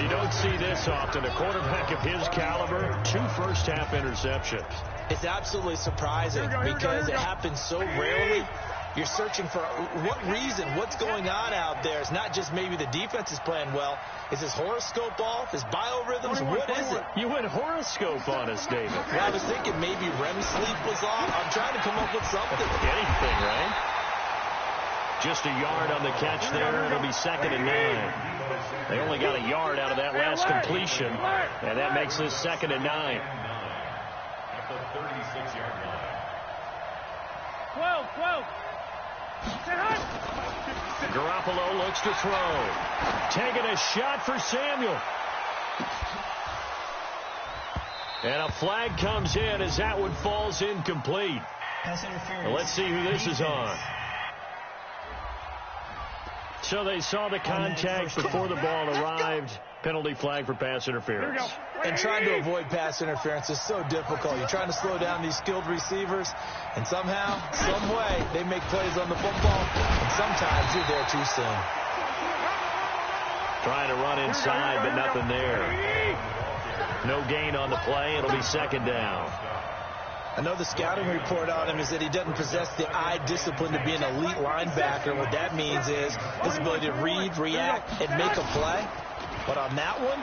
You don't see this often. A quarterback of his caliber, 2 first-half interceptions. It's absolutely surprising because it happens so rarely. You're searching for what reason, what's going on out there. It's not just maybe the defense is playing well. Is his horoscope off? His biorhythms? What is it? You went horoscope on us, David. Well, I was thinking maybe REM sleep was off. I'm trying to come up with something. Anything, right? Just a yard on the catch there. It'll be 2nd and 9. They only got a yard out of that last completion, and that makes this 2nd and 9. At the 36-yard line. 12. Garoppolo looks to throw. Taking a shot for Samuel. And a flag comes in as that one falls incomplete. Pass interference. Well, let's see who this is on. So they saw the contact before the ball arrived. Penalty flag for pass interference. And trying to avoid pass interference is so difficult. You're trying to slow down these skilled receivers, and somehow, some way, they make plays on the football, and sometimes you're there too soon. Trying to run inside, but nothing there. No gain on the play. It'll be 2nd down. I know the scouting report on him is that he doesn't possess the eye discipline to be an elite linebacker. What that means is his ability to read, react, and make a play. But on that one,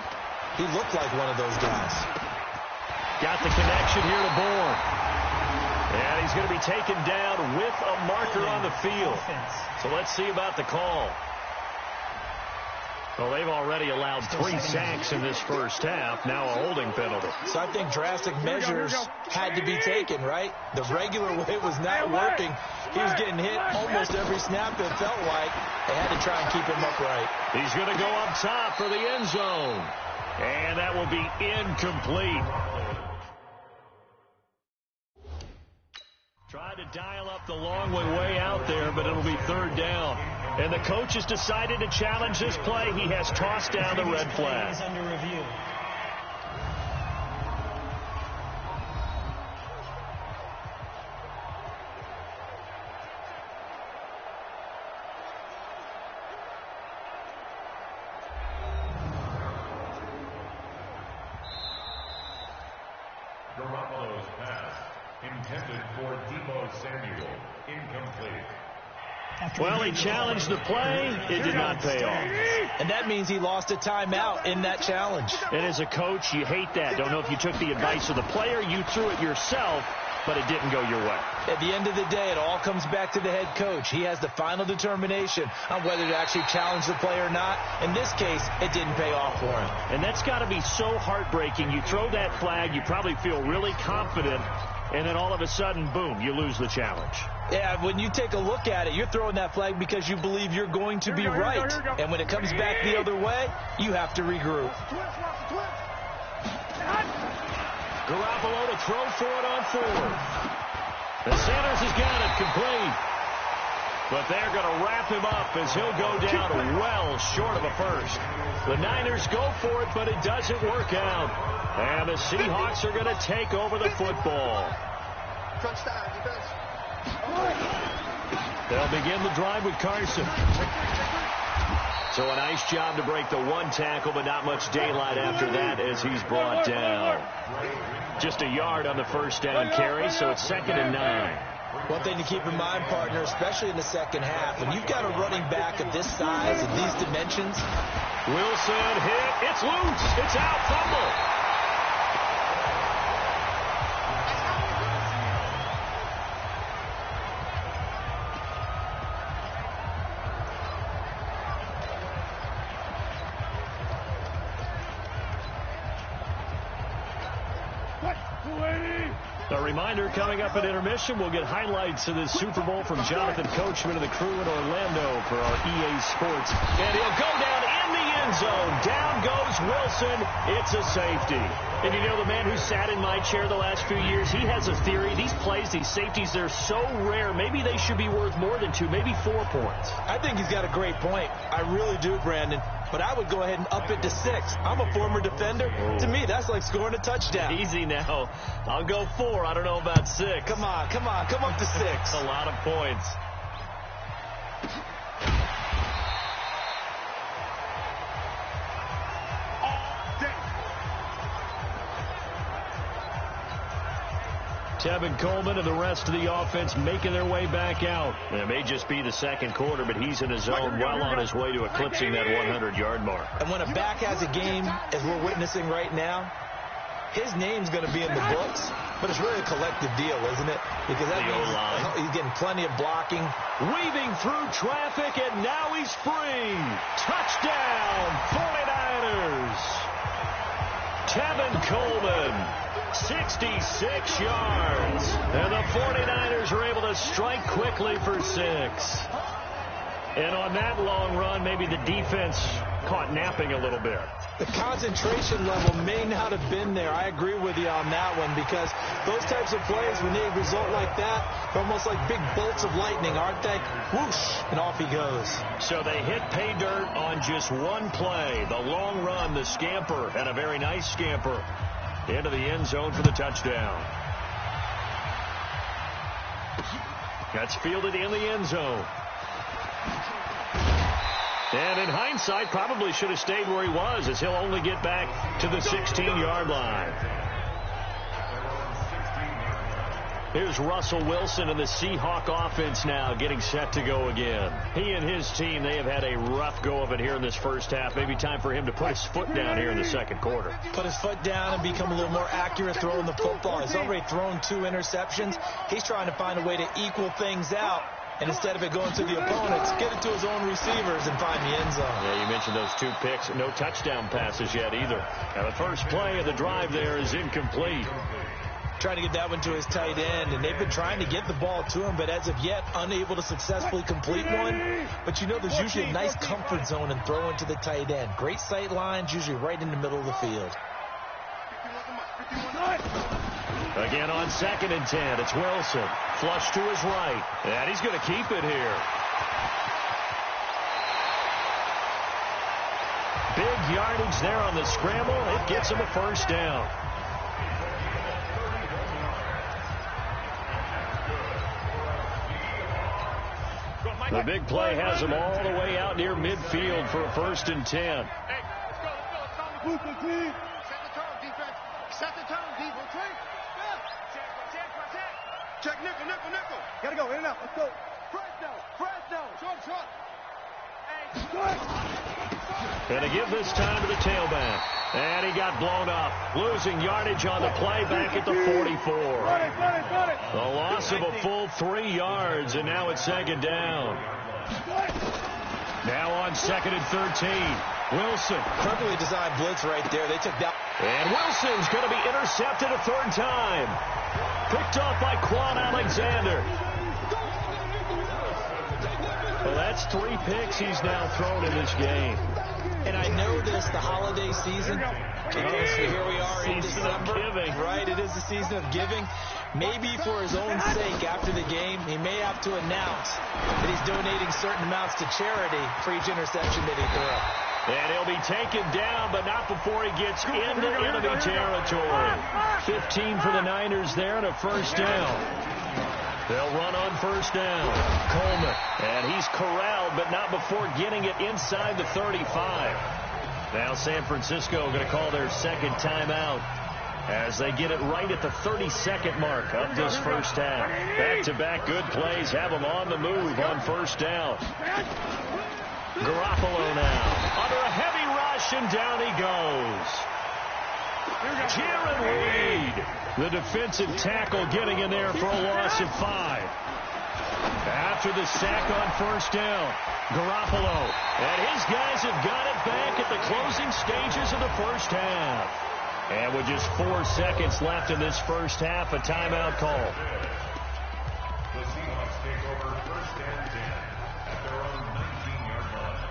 he looked like one of those guys. Got the connection here to Bourne. And he's going to be taken down with a marker on the field. So let's see about the call. Well, they've already allowed 3 sacks in this first half, now a holding penalty. So I think drastic measures had to be taken, right? The regular way was not working. He was getting hit almost every snap, it felt like. They had to try and keep him upright. He's going to go up top for the end zone. And that will be incomplete. Tried to dial up the long one way out there, but it'll be third down. And the coach has decided to challenge this play. He has tossed down the red flag. Is under review. Garoppolo's pass intended for Deebo Samuel. Incomplete. Well, he challenged the play. It did not pay off. And that means he lost a timeout in that challenge. And as a coach, you hate that. Don't know if you took the advice of the player, you threw it yourself, but it didn't go your way. At the end of the day, it all comes back to the head coach. He has the final determination on whether to actually challenge the play or not. In this case, it didn't pay off for him. And that's got to be so heartbreaking. You throw that flag, you probably feel really confident, and then all of a sudden, boom, you lose the challenge. Yeah, when you take a look at it, you're throwing that flag because you believe you're going to be right. And when it comes back the other way, you have to regroup. Garoppolo to throw for it on 4th. And Sanders has got it complete. But they're going to wrap him up as he'll go down well short of a first. The Niners go for it, but it doesn't work out. And the Seahawks are going to take over the football. They'll begin the drive with Carson. So a nice job to break the 1 tackle, but not much daylight after that as he's brought down. Just a yard on the first down carry, so it's 2nd and 9. One thing to keep in mind, partner, especially in the second half, when you've got a running back of this size and these dimensions. Wilson hit. It's loose. It's out. Fumble. A reminder, coming up at intermission, we'll get highlights of this Super Bowl from Jonathan Coachman and the crew in Orlando for our EA Sports. And he'll go down in the end zone. Down goes Wilson. It's a safety. And you know, the man who sat in my chair the last few years, he has a theory. These plays, these safeties, they're so rare. Maybe they should be worth more than 2, maybe 4 points. I think he's got a great point. I really do, Brandon. But I would go ahead and up it to 6. I'm a former defender. Oh. To me, that's like scoring a touchdown. Easy now. I'll go 4. I don't know about 6. Come on. Come up to 6. A lot of points. Tevin Coleman and the rest of the offense making their way back out. It may just be the second quarter, but he's in his zone well on his way to eclipsing that 100-yard mark. And when a back has a game, as we're witnessing right now, his name's going to be in the books, but it's really a collective deal, isn't it? Because that means he's getting plenty of blocking. Weaving through traffic, and now he's free. Touchdown, 49ers. Tevin Coleman, 66 yards. And the 49ers are able to strike quickly for 6. And on that long run, maybe the defense caught napping a little bit. The concentration level may not have been there. I agree with you on that one, because those types of plays, when they result like that, they're almost like big bolts of lightning, aren't they? Whoosh, and off he goes. So they hit pay dirt on just one play. The long run, the scamper, and a very nice scamper into the end zone for the touchdown. That's fielded in the end zone. And in hindsight, probably should have stayed where he was, as he'll only get back to the 16-yard line. Here's Russell Wilson and the Seahawk offense now getting set to go again. He and his team, they have had a rough go of it here in this first half. Maybe time for him to put his foot down here in the second quarter. Put his foot down and become a little more accurate throwing the football. He's already thrown 2 interceptions. He's trying to find a way to equal things out. And instead of it going to the opponents, get it to his own receivers and find the end zone. Yeah, you mentioned those 2 picks. No touchdown passes yet either. Now the first play of the drive there is incomplete. Trying to get that one to his tight end, and they've been trying to get the ball to him, but as of yet, unable to successfully complete one. But you know there's usually a nice comfort zone in throwing to the tight end. Great sight lines, usually right in the middle of the field. Again on 2nd and 10, it's Wilson. Flush to his right, and he's going to keep it here. Big yardage there on the scramble. It gets him a first down. The big play has him all the way out near midfield for a 1st and 10. Hey, let's go. It's time to move the team. Set the tone, defense. Set the tone, defense. Check nickel. Gotta go, in and out. Let's go. Fresno. Short. And to give this time to the tailback. And he got blown up. Losing yardage on the play back at the 44. Got it. A loss of a full 3 yards, and now it's 2nd down. Now on 2nd and 13. Wilson. Perfectly designed blitz right there. They took that. And Wilson's going to be intercepted a 3rd time. Picked off by Quan Alexander. Well, that's 3 picks he's now thrown in this game. And I know this, the holiday season, because here we are in December, right? It is the season of giving. Maybe for his own sake, after the game, he may have to announce that he's donating certain amounts to charity for each interception that he throws. And he'll be taken down, but not before he gets into enemy territory. 15 for the Niners there and a 1st down. They'll run on 1st down. Coleman. And he's corralled, but not before getting it inside the 35. Now San Francisco going to call their 2nd timeout as they get it right at the 32nd mark of this 1st half. Back-to-back good plays have them on the move on 1st down. Garoppolo now under a heavy rush, and down he goes. Jaron Reed, the defensive tackle, getting in there for a loss of 5. After the sack on 1st down, Garoppolo and his guys have got it back at the closing stages of the 1st half. And with just 4 seconds left in this 1st half, a timeout call. The Seahawks take over 1st and 10 at their own 19-yard line.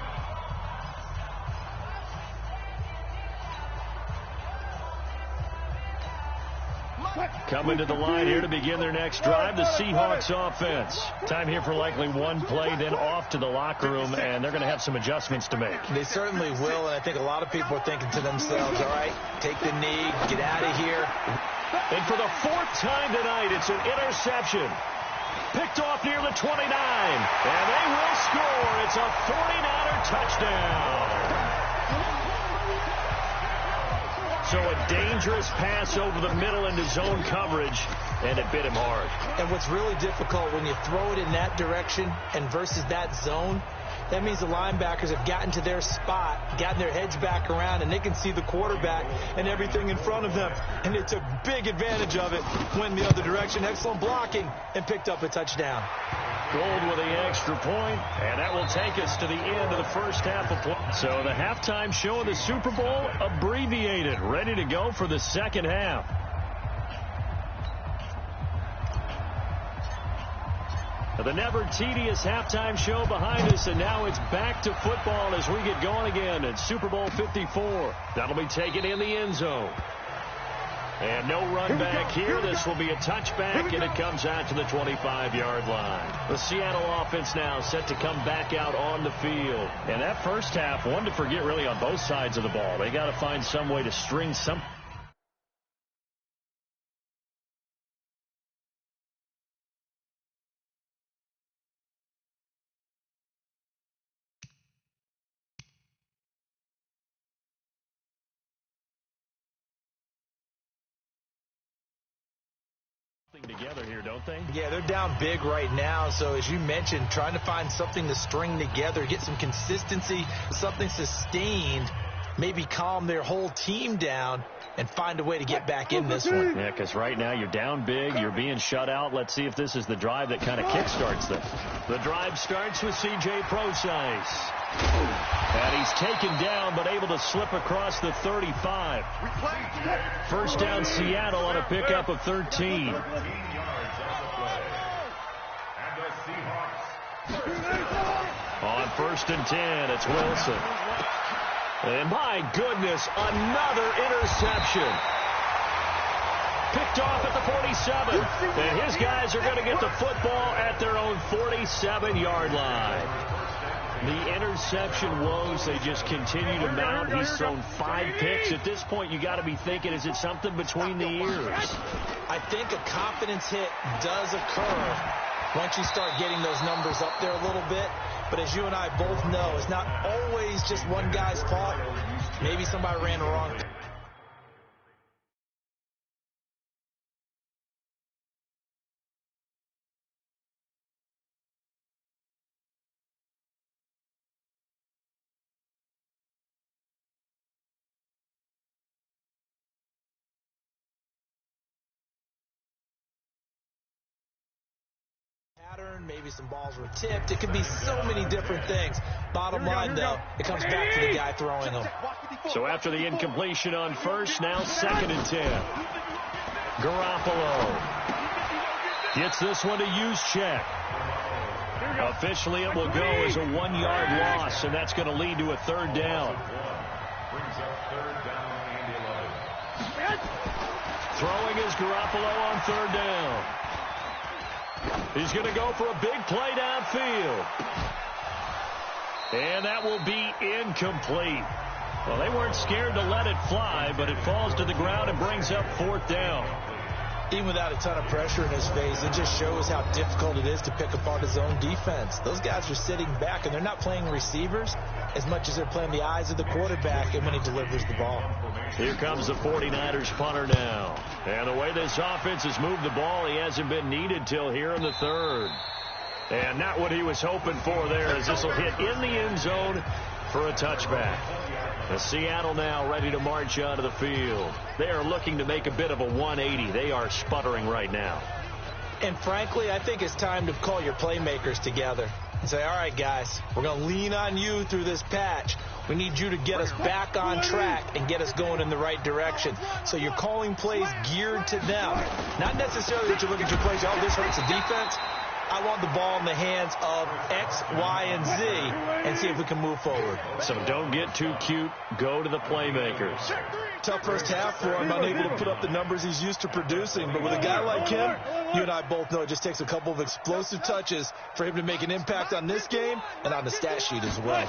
Coming to the line here to begin their next drive, the Seahawks offense. Time here for likely 1 play, then off to the locker room, and they're going to have some adjustments to make. They certainly will, and I think a lot of people are thinking to themselves, all right, take the knee, get out of here. And for the 4th time tonight, it's an interception. Picked off near the 29, and they will score. It's a 49er touchdown. So a dangerous pass over the middle into zone coverage, and it bit him hard. And what's really difficult when you throw it in that direction and versus that zone, that means the linebackers have gotten to their spot, gotten their heads back around, and they can see the quarterback and everything in front of them. And they took big advantage of it, went the other direction. Excellent blocking, and picked up a touchdown. Gold with the extra point, and that will take us to the end of the 1st half of play. So the halftime show of the Super Bowl abbreviated, ready to go for the 2nd half. The never tedious halftime show behind us, and now it's back to football as we get going again in Super Bowl 54. That'll be taken in the end zone. And no run back here. This will be a touchback, and it comes out to the 25-yard line. The Seattle offense now set to come back out on the field. And that 1st half, one to forget really on both sides of the ball. They got to find some way to string something together here, don't they? Yeah, they're down big right now. So as you mentioned, trying to find something to string together, get some consistency, something sustained maybe calm their whole team down and find a way to get back in this one. Yeah, because right now you're down big, you're being shut out. Let's see if this is the drive that kind of kickstarts them. The drive starts with C.J. Procise. And he's taken down, but able to slip across the 35. First down, Seattle on a pickup of 13. On 1st and 10, it's Wilson. And my goodness, another interception. Picked off at the 47. And his guys are going to get the football at their own 47-yard line. The interception woes, they just continue to mount. He's thrown 5 picks. At this point, you got to be thinking, is it something between the ears? I think a confidence hit does occur once you start getting those numbers up there a little bit. But as you and I both know, it's not always just one guy's fault. Maybe somebody ran wrong. Maybe some balls were tipped. It could be so many different things. Bottom line, though, it comes back to the guy throwing them. So after the incompletion on first, now 2nd and 10. Garoppolo gets this one to Juszczyk. Officially, it will go as a 1-yard loss, and that's going to lead to a 3rd down. Brings up 3rd down and 11. Throwing is Garoppolo on 3rd down. He's going to go for a big play downfield. And that will be incomplete. Well, they weren't scared to let it fly, but it falls to the ground and brings up 4th down. Even without a ton of pressure in his face, it just shows how difficult it is to pick apart his own defense. Those guys are sitting back, and they're not playing receivers as much as they're playing the eyes of the quarterback and when he delivers the ball. Here comes the 49ers punter now. And the way this offense has moved the ball, he hasn't been needed till here in the 3rd. And not what he was hoping for there, as this will hit in the end zone for a touchback. The Seattle now ready to march onto the field. They are looking to make a bit of a 180. They are sputtering right now. And frankly, I think it's time to call your playmakers together and say, all right, guys, we're going to lean on you through this patch. We need you to get us back on track and get us going in the right direction. So you're calling plays geared to them. Not necessarily that you look at your plays, oh, this hurts the defense. I want the ball in the hands of X, Y, and Z and see if we can move forward. So don't get too cute. Go to the playmakers. Tough first half for him, unable to put up the numbers he's used to producing. But with a guy like him, you and I both know it just takes a couple of explosive touches for him to make an impact on this game and on the stat sheet as well.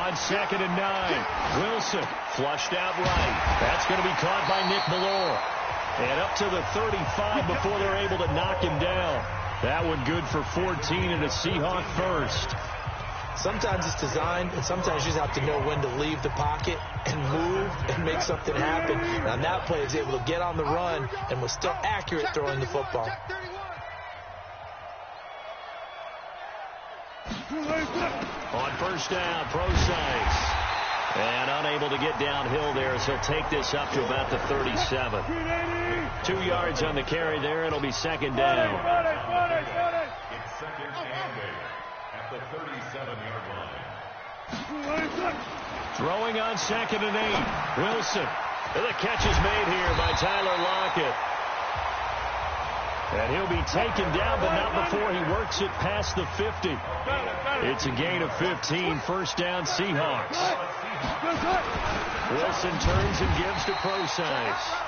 On 2nd and 9, Wilson flushed out right. That's going to be caught by Nick Ballore. And up to the 35 before they're able to knock him down. That one good for 14 and a Seahawk first. Sometimes it's designed, and sometimes you just have to know when to leave the pocket and move and make something happen. And on that play, he was able to get on the run and was still accurate throwing the football. On 1st down, Procise. And unable to get downhill there as he'll take this up to about the 37. 2 yards on the carry there. It'll be 2nd down. It's 2nd and 8 at the 37-yard line. Throwing on 2nd and 8. Wilson. The catch is made here by Tyler Lockett. And he'll be taken down, but not before he works it past the 50. It's a gain of 15. 1st down, Seahawks. Wilson turns and gives to Procise.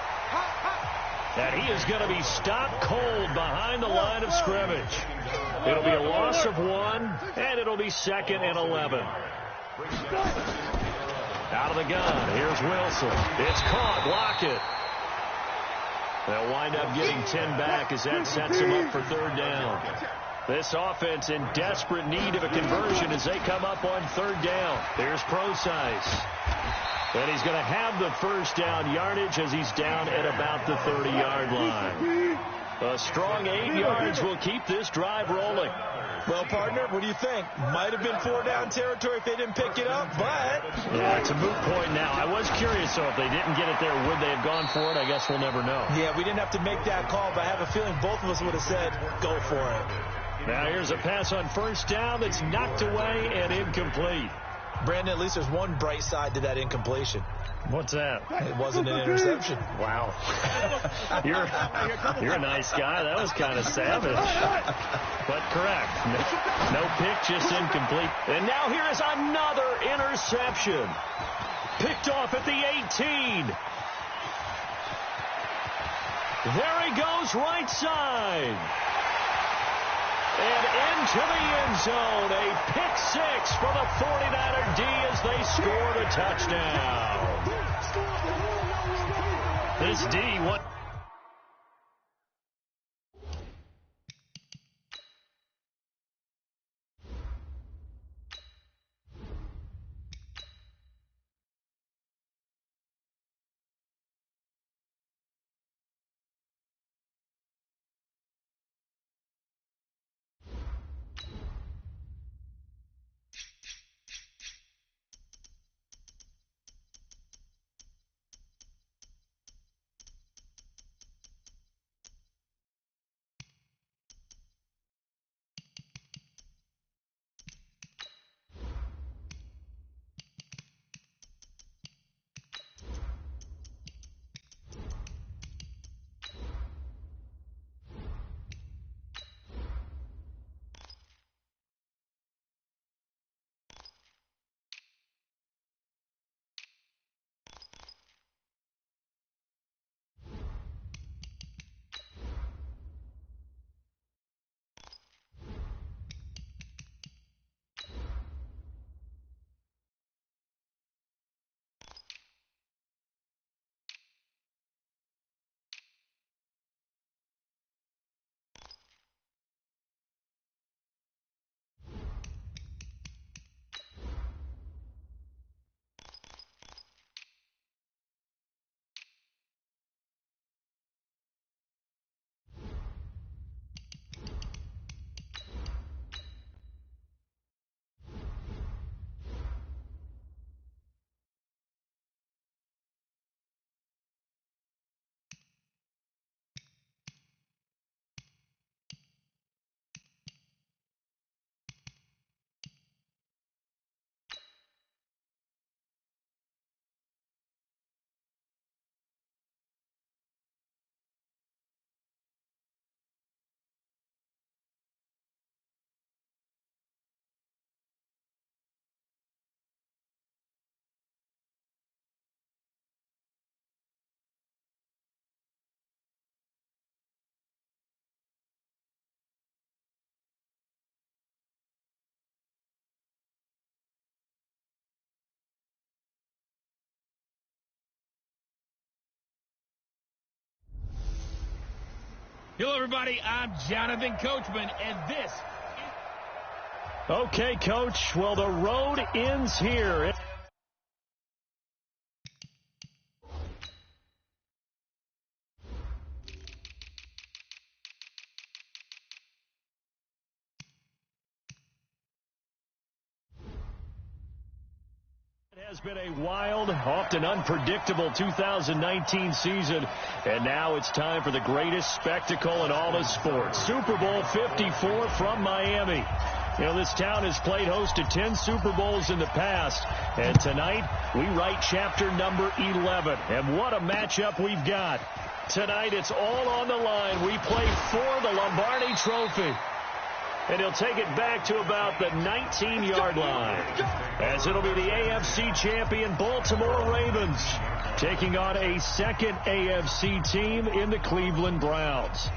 And he is going to be stopped cold behind the line of scrimmage. It'll be a loss of 1, and it'll be 2nd and 11. Out of the gun, here's Wilson. It's caught, Lockett. They'll wind up getting 10 back as that sets them up for 3rd down. This offense in desperate need of a conversion as they come up on 3rd down. There's Procise. And he's going to have the 1st down yardage as he's down at about the 30-yard line. A strong 8 yards will keep this drive rolling. Well, partner, what do you think? Might have been 4-down territory if they didn't pick it up, but... Yeah, it's a moot point now. I was curious, so if they didn't get it there, would they have gone for it? I guess we'll never know. Yeah, we didn't have to make that call, but I have a feeling both of us would have said, go for it. Now here's a pass on first down that's knocked away and incomplete. Brandon, at least there's one bright side to that incompletion. What's that? It wasn't an interception. Wow. You're a nice guy. That was kind of savage. But correct. No pick, just incomplete. And now here is another interception. Picked off at the 18. There he goes, right side. And into the end zone, a pick six for the 49er D as they scored a touchdown. This D, what? Hello, everybody. I'm Jonathan Coachman, and this is... Okay, Coach. Well, the road ends here. It has been a wild, often unpredictable 2019 season, and now it's time for the greatest spectacle in all of sports. Super Bowl 54 from Miami. You know, this town has played host to 10 Super Bowls in the past, and tonight we write chapter number 11. And what a matchup we've got. Tonight it's all on the line. We play for the Lombardi Trophy. And he'll take it back to about the 19-yard line, as it'll be the AFC champion Baltimore Ravens taking on a second AFC team in the Cleveland Browns.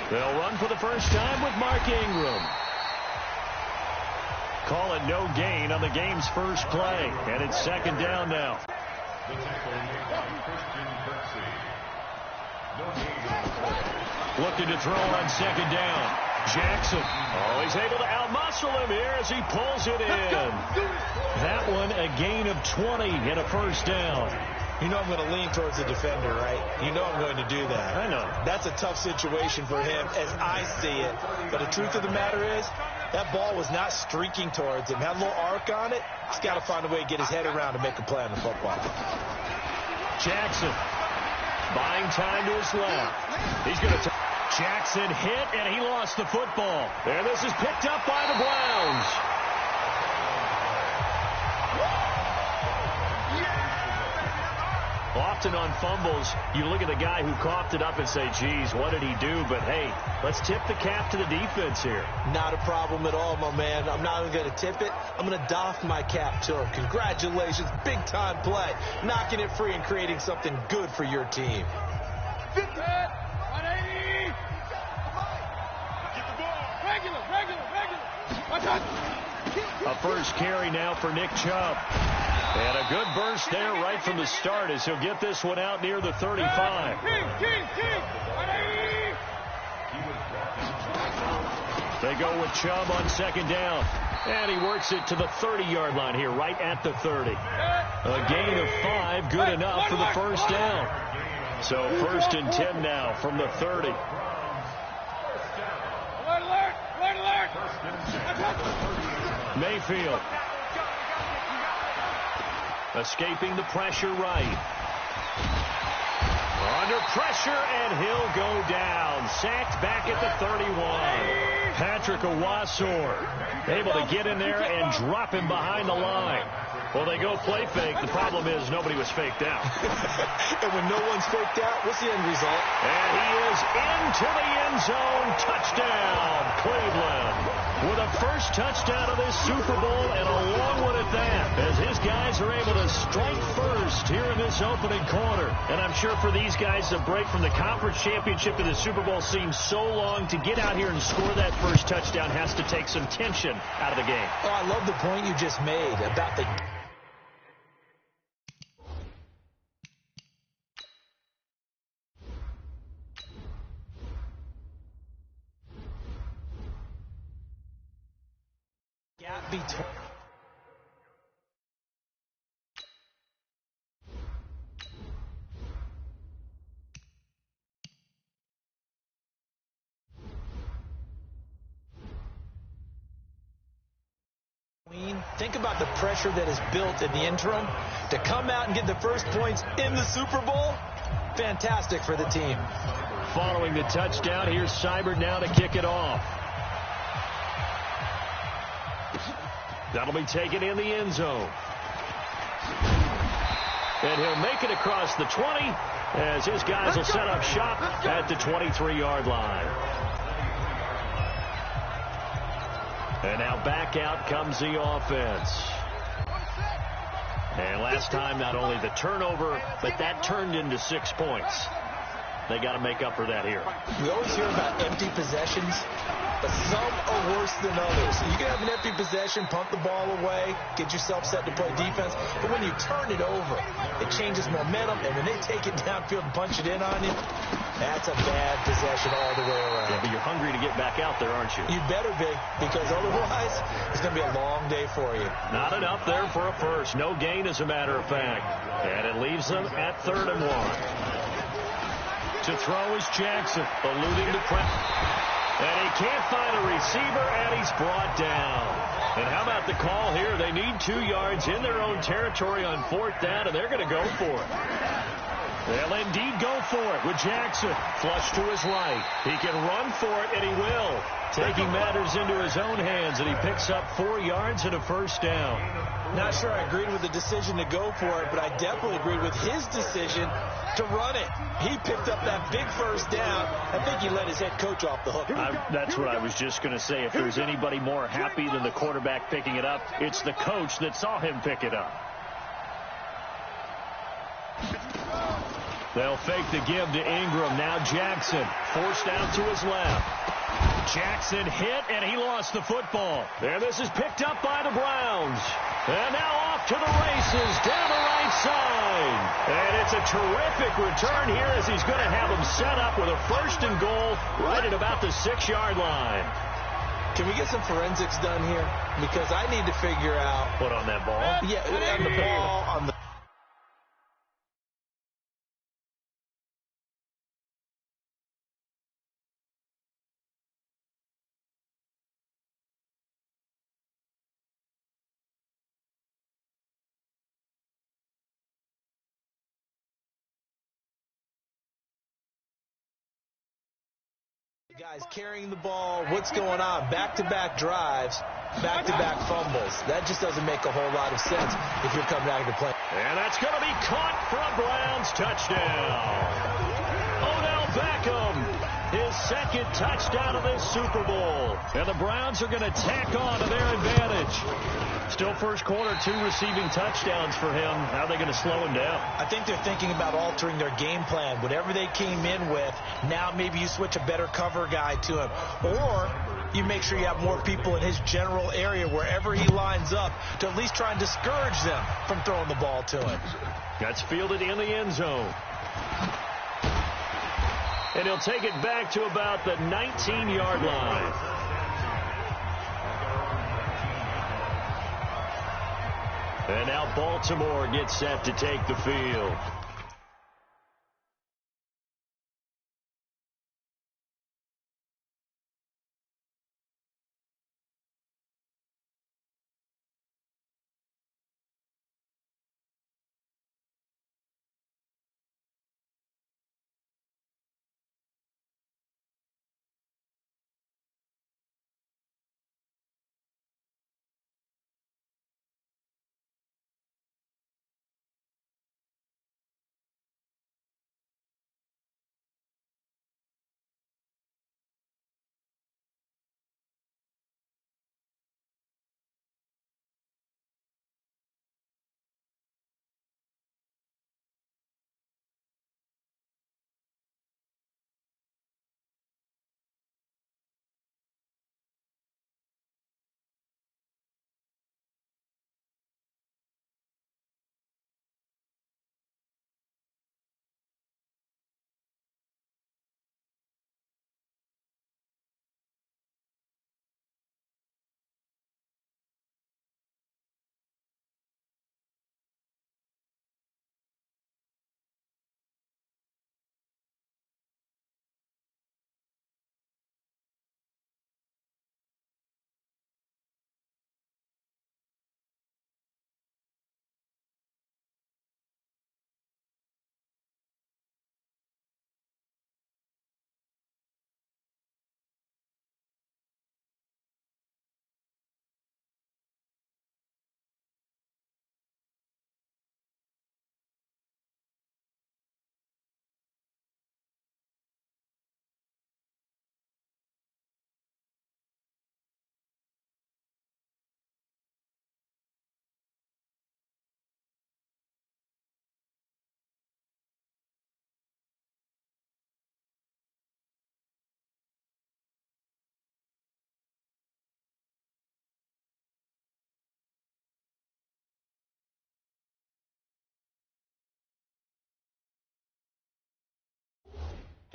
They'll run for the first time with Mark Ingram. Call it no gain on the game's first play, and it's second down now. Looking to throw on second down. Jackson. Oh, he's able to outmuscle him here as he pulls it in. That one, a gain of 20 and a first down. You know I'm going to lean towards the defender, right? You know I'm going to do that. I know. That's a tough situation for him as I see it. But the truth of the matter is, that ball was not streaking towards him. Had a little arc on it. He's got to find a way to get his head around to make a play on the football. Jackson buying time to his left. He's going to Jackson hit, and he lost the football. And this is picked up by the Browns. Often on fumbles, you look at the guy who coughed it up and say, geez, what did he do? But, hey, let's tip the cap to the defense here. Not a problem at all, my man. I'm not even going to tip it. I'm going to doff my cap to him. Congratulations. Big-time play. Knocking it free and creating something good for your team. 50. 180. Get the ball. Regular. Watch out. A first carry now for Nick Chubb. And a good burst there right from the start as he'll get this one out near the 35. They go with Chubb on second down. And he works it to the 30-yard line here, right at the 30. A gain of 5, good enough for the first down. So first and 10 now from the 30. Alert! Mayfield. Escaping the pressure right. Under pressure, and he'll go down. Sacked back at the 31. Patrick Owasor able to get in there and drop him behind the line. Well, they go play fake. The problem is nobody was faked out. And when no one's faked out, what's the end result? And he is into the end zone. Touchdown, Cleveland. With a first touchdown of this Super Bowl, and a long one at that, as his guys are able to strike first here in this opening quarter. And I'm sure for these guys, the break from the conference championship to the Super Bowl seems so long. To get out here and score that first touchdown has to take some tension out of the game. Oh, I love the point you just made about the... gap between... Think about the pressure that is built in the interim to come out and get the first points in the Super Bowl. Fantastic for the team. Following the touchdown, here's Seibert now to kick it off. That'll be taken in the end zone. And he'll make it across the 20 as his guys will set up shop at the 23-yard line. And now back out comes the offense. And last time, not only the turnover, but that turned into 6 points. They got to make up for that here. We always hear about empty possessions, but some are worse than others. You can have an empty possession, pump the ball away, get yourself set to play defense, but when you turn it over, it changes momentum, and when they take it downfield and punch it in on you, that's a bad possession all the way around. Yeah, but you're hungry to get back out there, aren't you? You better be, because otherwise, it's going to be a long day for you. Not enough there for a first. No gain, as a matter of fact. And it leaves them at 3rd and 1. To throw is Jackson, eluding the pressure. And he can't find a receiver, and he's brought down. And how about the call here? They need 2 yards in their own territory on 4th down, and they're going to go for it. They'll indeed go for it with Jackson. Flush to his right. He can run for it, and he will. Taking matters into his own hands, and he picks up 4 yards and a first down. Not sure I agreed with the decision to go for it, but I definitely agreed with his decision to run it. He picked up that big first down. I think he let his head coach off the hook. That's what I was just going to say. If there's anybody more happy than the quarterback picking it up, it's the coach that saw him pick it up. They'll fake the give to Ingram. Now Jackson forced out to his left. Jackson hit, and he lost the football. And this is picked up by the Browns. And now off to the races down the right side. And it's a terrific return here as he's going to have him set up with a 1st and goal right at about the 6-yard line. Can we get some forensics done here? Because I need to figure out. What, on that ball? Yeah, on the ball, on the. Guys carrying the ball, what's going on? Back-to-back drives, back-to-back fumbles. That just doesn't make a whole lot of sense if you're coming out to play. And that's going to be caught for a Browns touchdown. Odell Beckham, his 2nd touchdown of this Super Bowl. And the Browns are going to tack on to their advantage. Still first quarter, 2 receiving touchdowns for him. How are they going to slow him down? I think they're thinking about altering their game plan. Whatever they came in with, now maybe you switch a better cover guy to him. Or you make sure you have more people in his general area wherever he lines up to at least try and discourage them from throwing the ball to him. That's fielded in the end zone. And he'll take it back to about the 19-yard line. And now Baltimore gets set to take the field.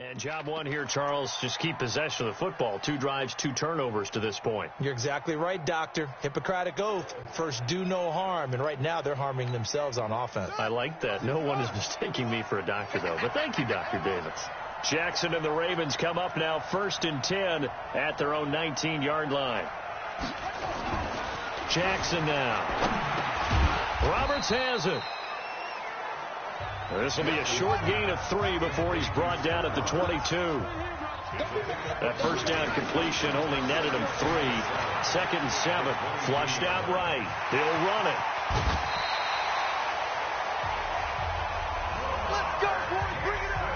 And job one here, Charles, just keep possession of the football. 2 drives, 2 turnovers to this point. You're exactly right, Doctor. Hippocratic oath. First, do no harm. And right now, they're harming themselves on offense. I like that. No one is mistaking me for a doctor, though. But thank you, Dr. Davis. Jackson and the Ravens come up now 1st and 10 at their own 19-yard line. Jackson now. Roberts has it. This will be a short gain of 3 before he's brought down at the 22. That first down completion only netted him 3. 2nd and 7. Flushed out right. He'll run it. Let's go, boys. Bring it up.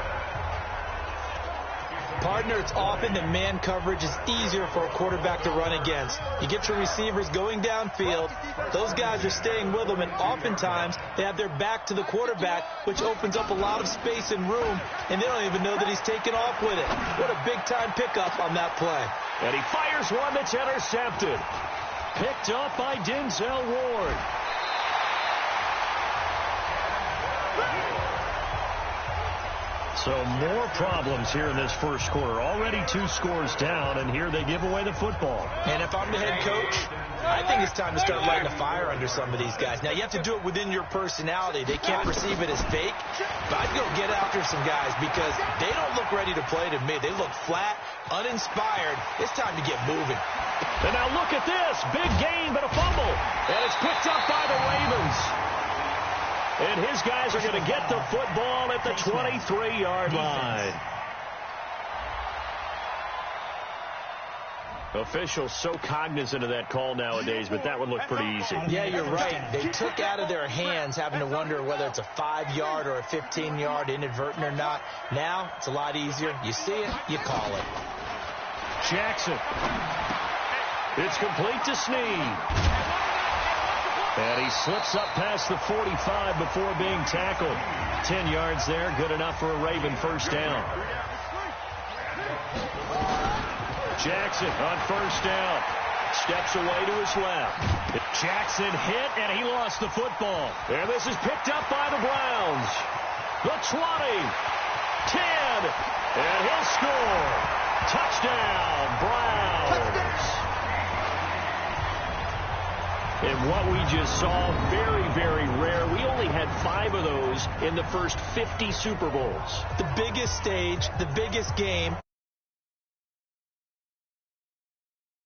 Gardner, it's often the man coverage is easier for a quarterback to run against. You get your receivers going downfield. Those guys are staying with them, and oftentimes they have their back to the quarterback, which opens up a lot of space and room, and they don't even know that he's taken off with it. What a big-time pickup on that play. And he fires one that's intercepted. Picked up by Denzel Ward. So more problems here in this first quarter. Already 2 scores down, and here they give away the football. And if I'm the head coach, I think it's time to start lighting a fire under some of these guys. Now, you have to do it within your personality. They can't perceive it as fake, but I'd go get after some guys because they don't look ready to play to me. They look flat, uninspired. It's time to get moving. And now look at this. Big gain, but a fumble. And it's picked up by the Ravens. And his guys are going to get the football at the 23-yard line. Officials so cognizant of that call nowadays, but that would look pretty easy. Yeah, you're right. They took out of their hands having to wonder whether it's a 5-yard or a 15-yard, inadvertent or not. Now, it's a lot easier. You see it, you call it. Jackson. It's complete to Snead. And he slips up past the 45 before being tackled. 10 yards there, good enough for a Raven first down. Jackson on first down. Steps away to his left. Jackson hit, and he lost the football. And this is picked up by the Browns. The 20. 10. And he'll score. Touchdown, Browns. And what we just saw, very, very rare. We only had 5 of those in the first 50 Super Bowls. The biggest stage, the biggest game.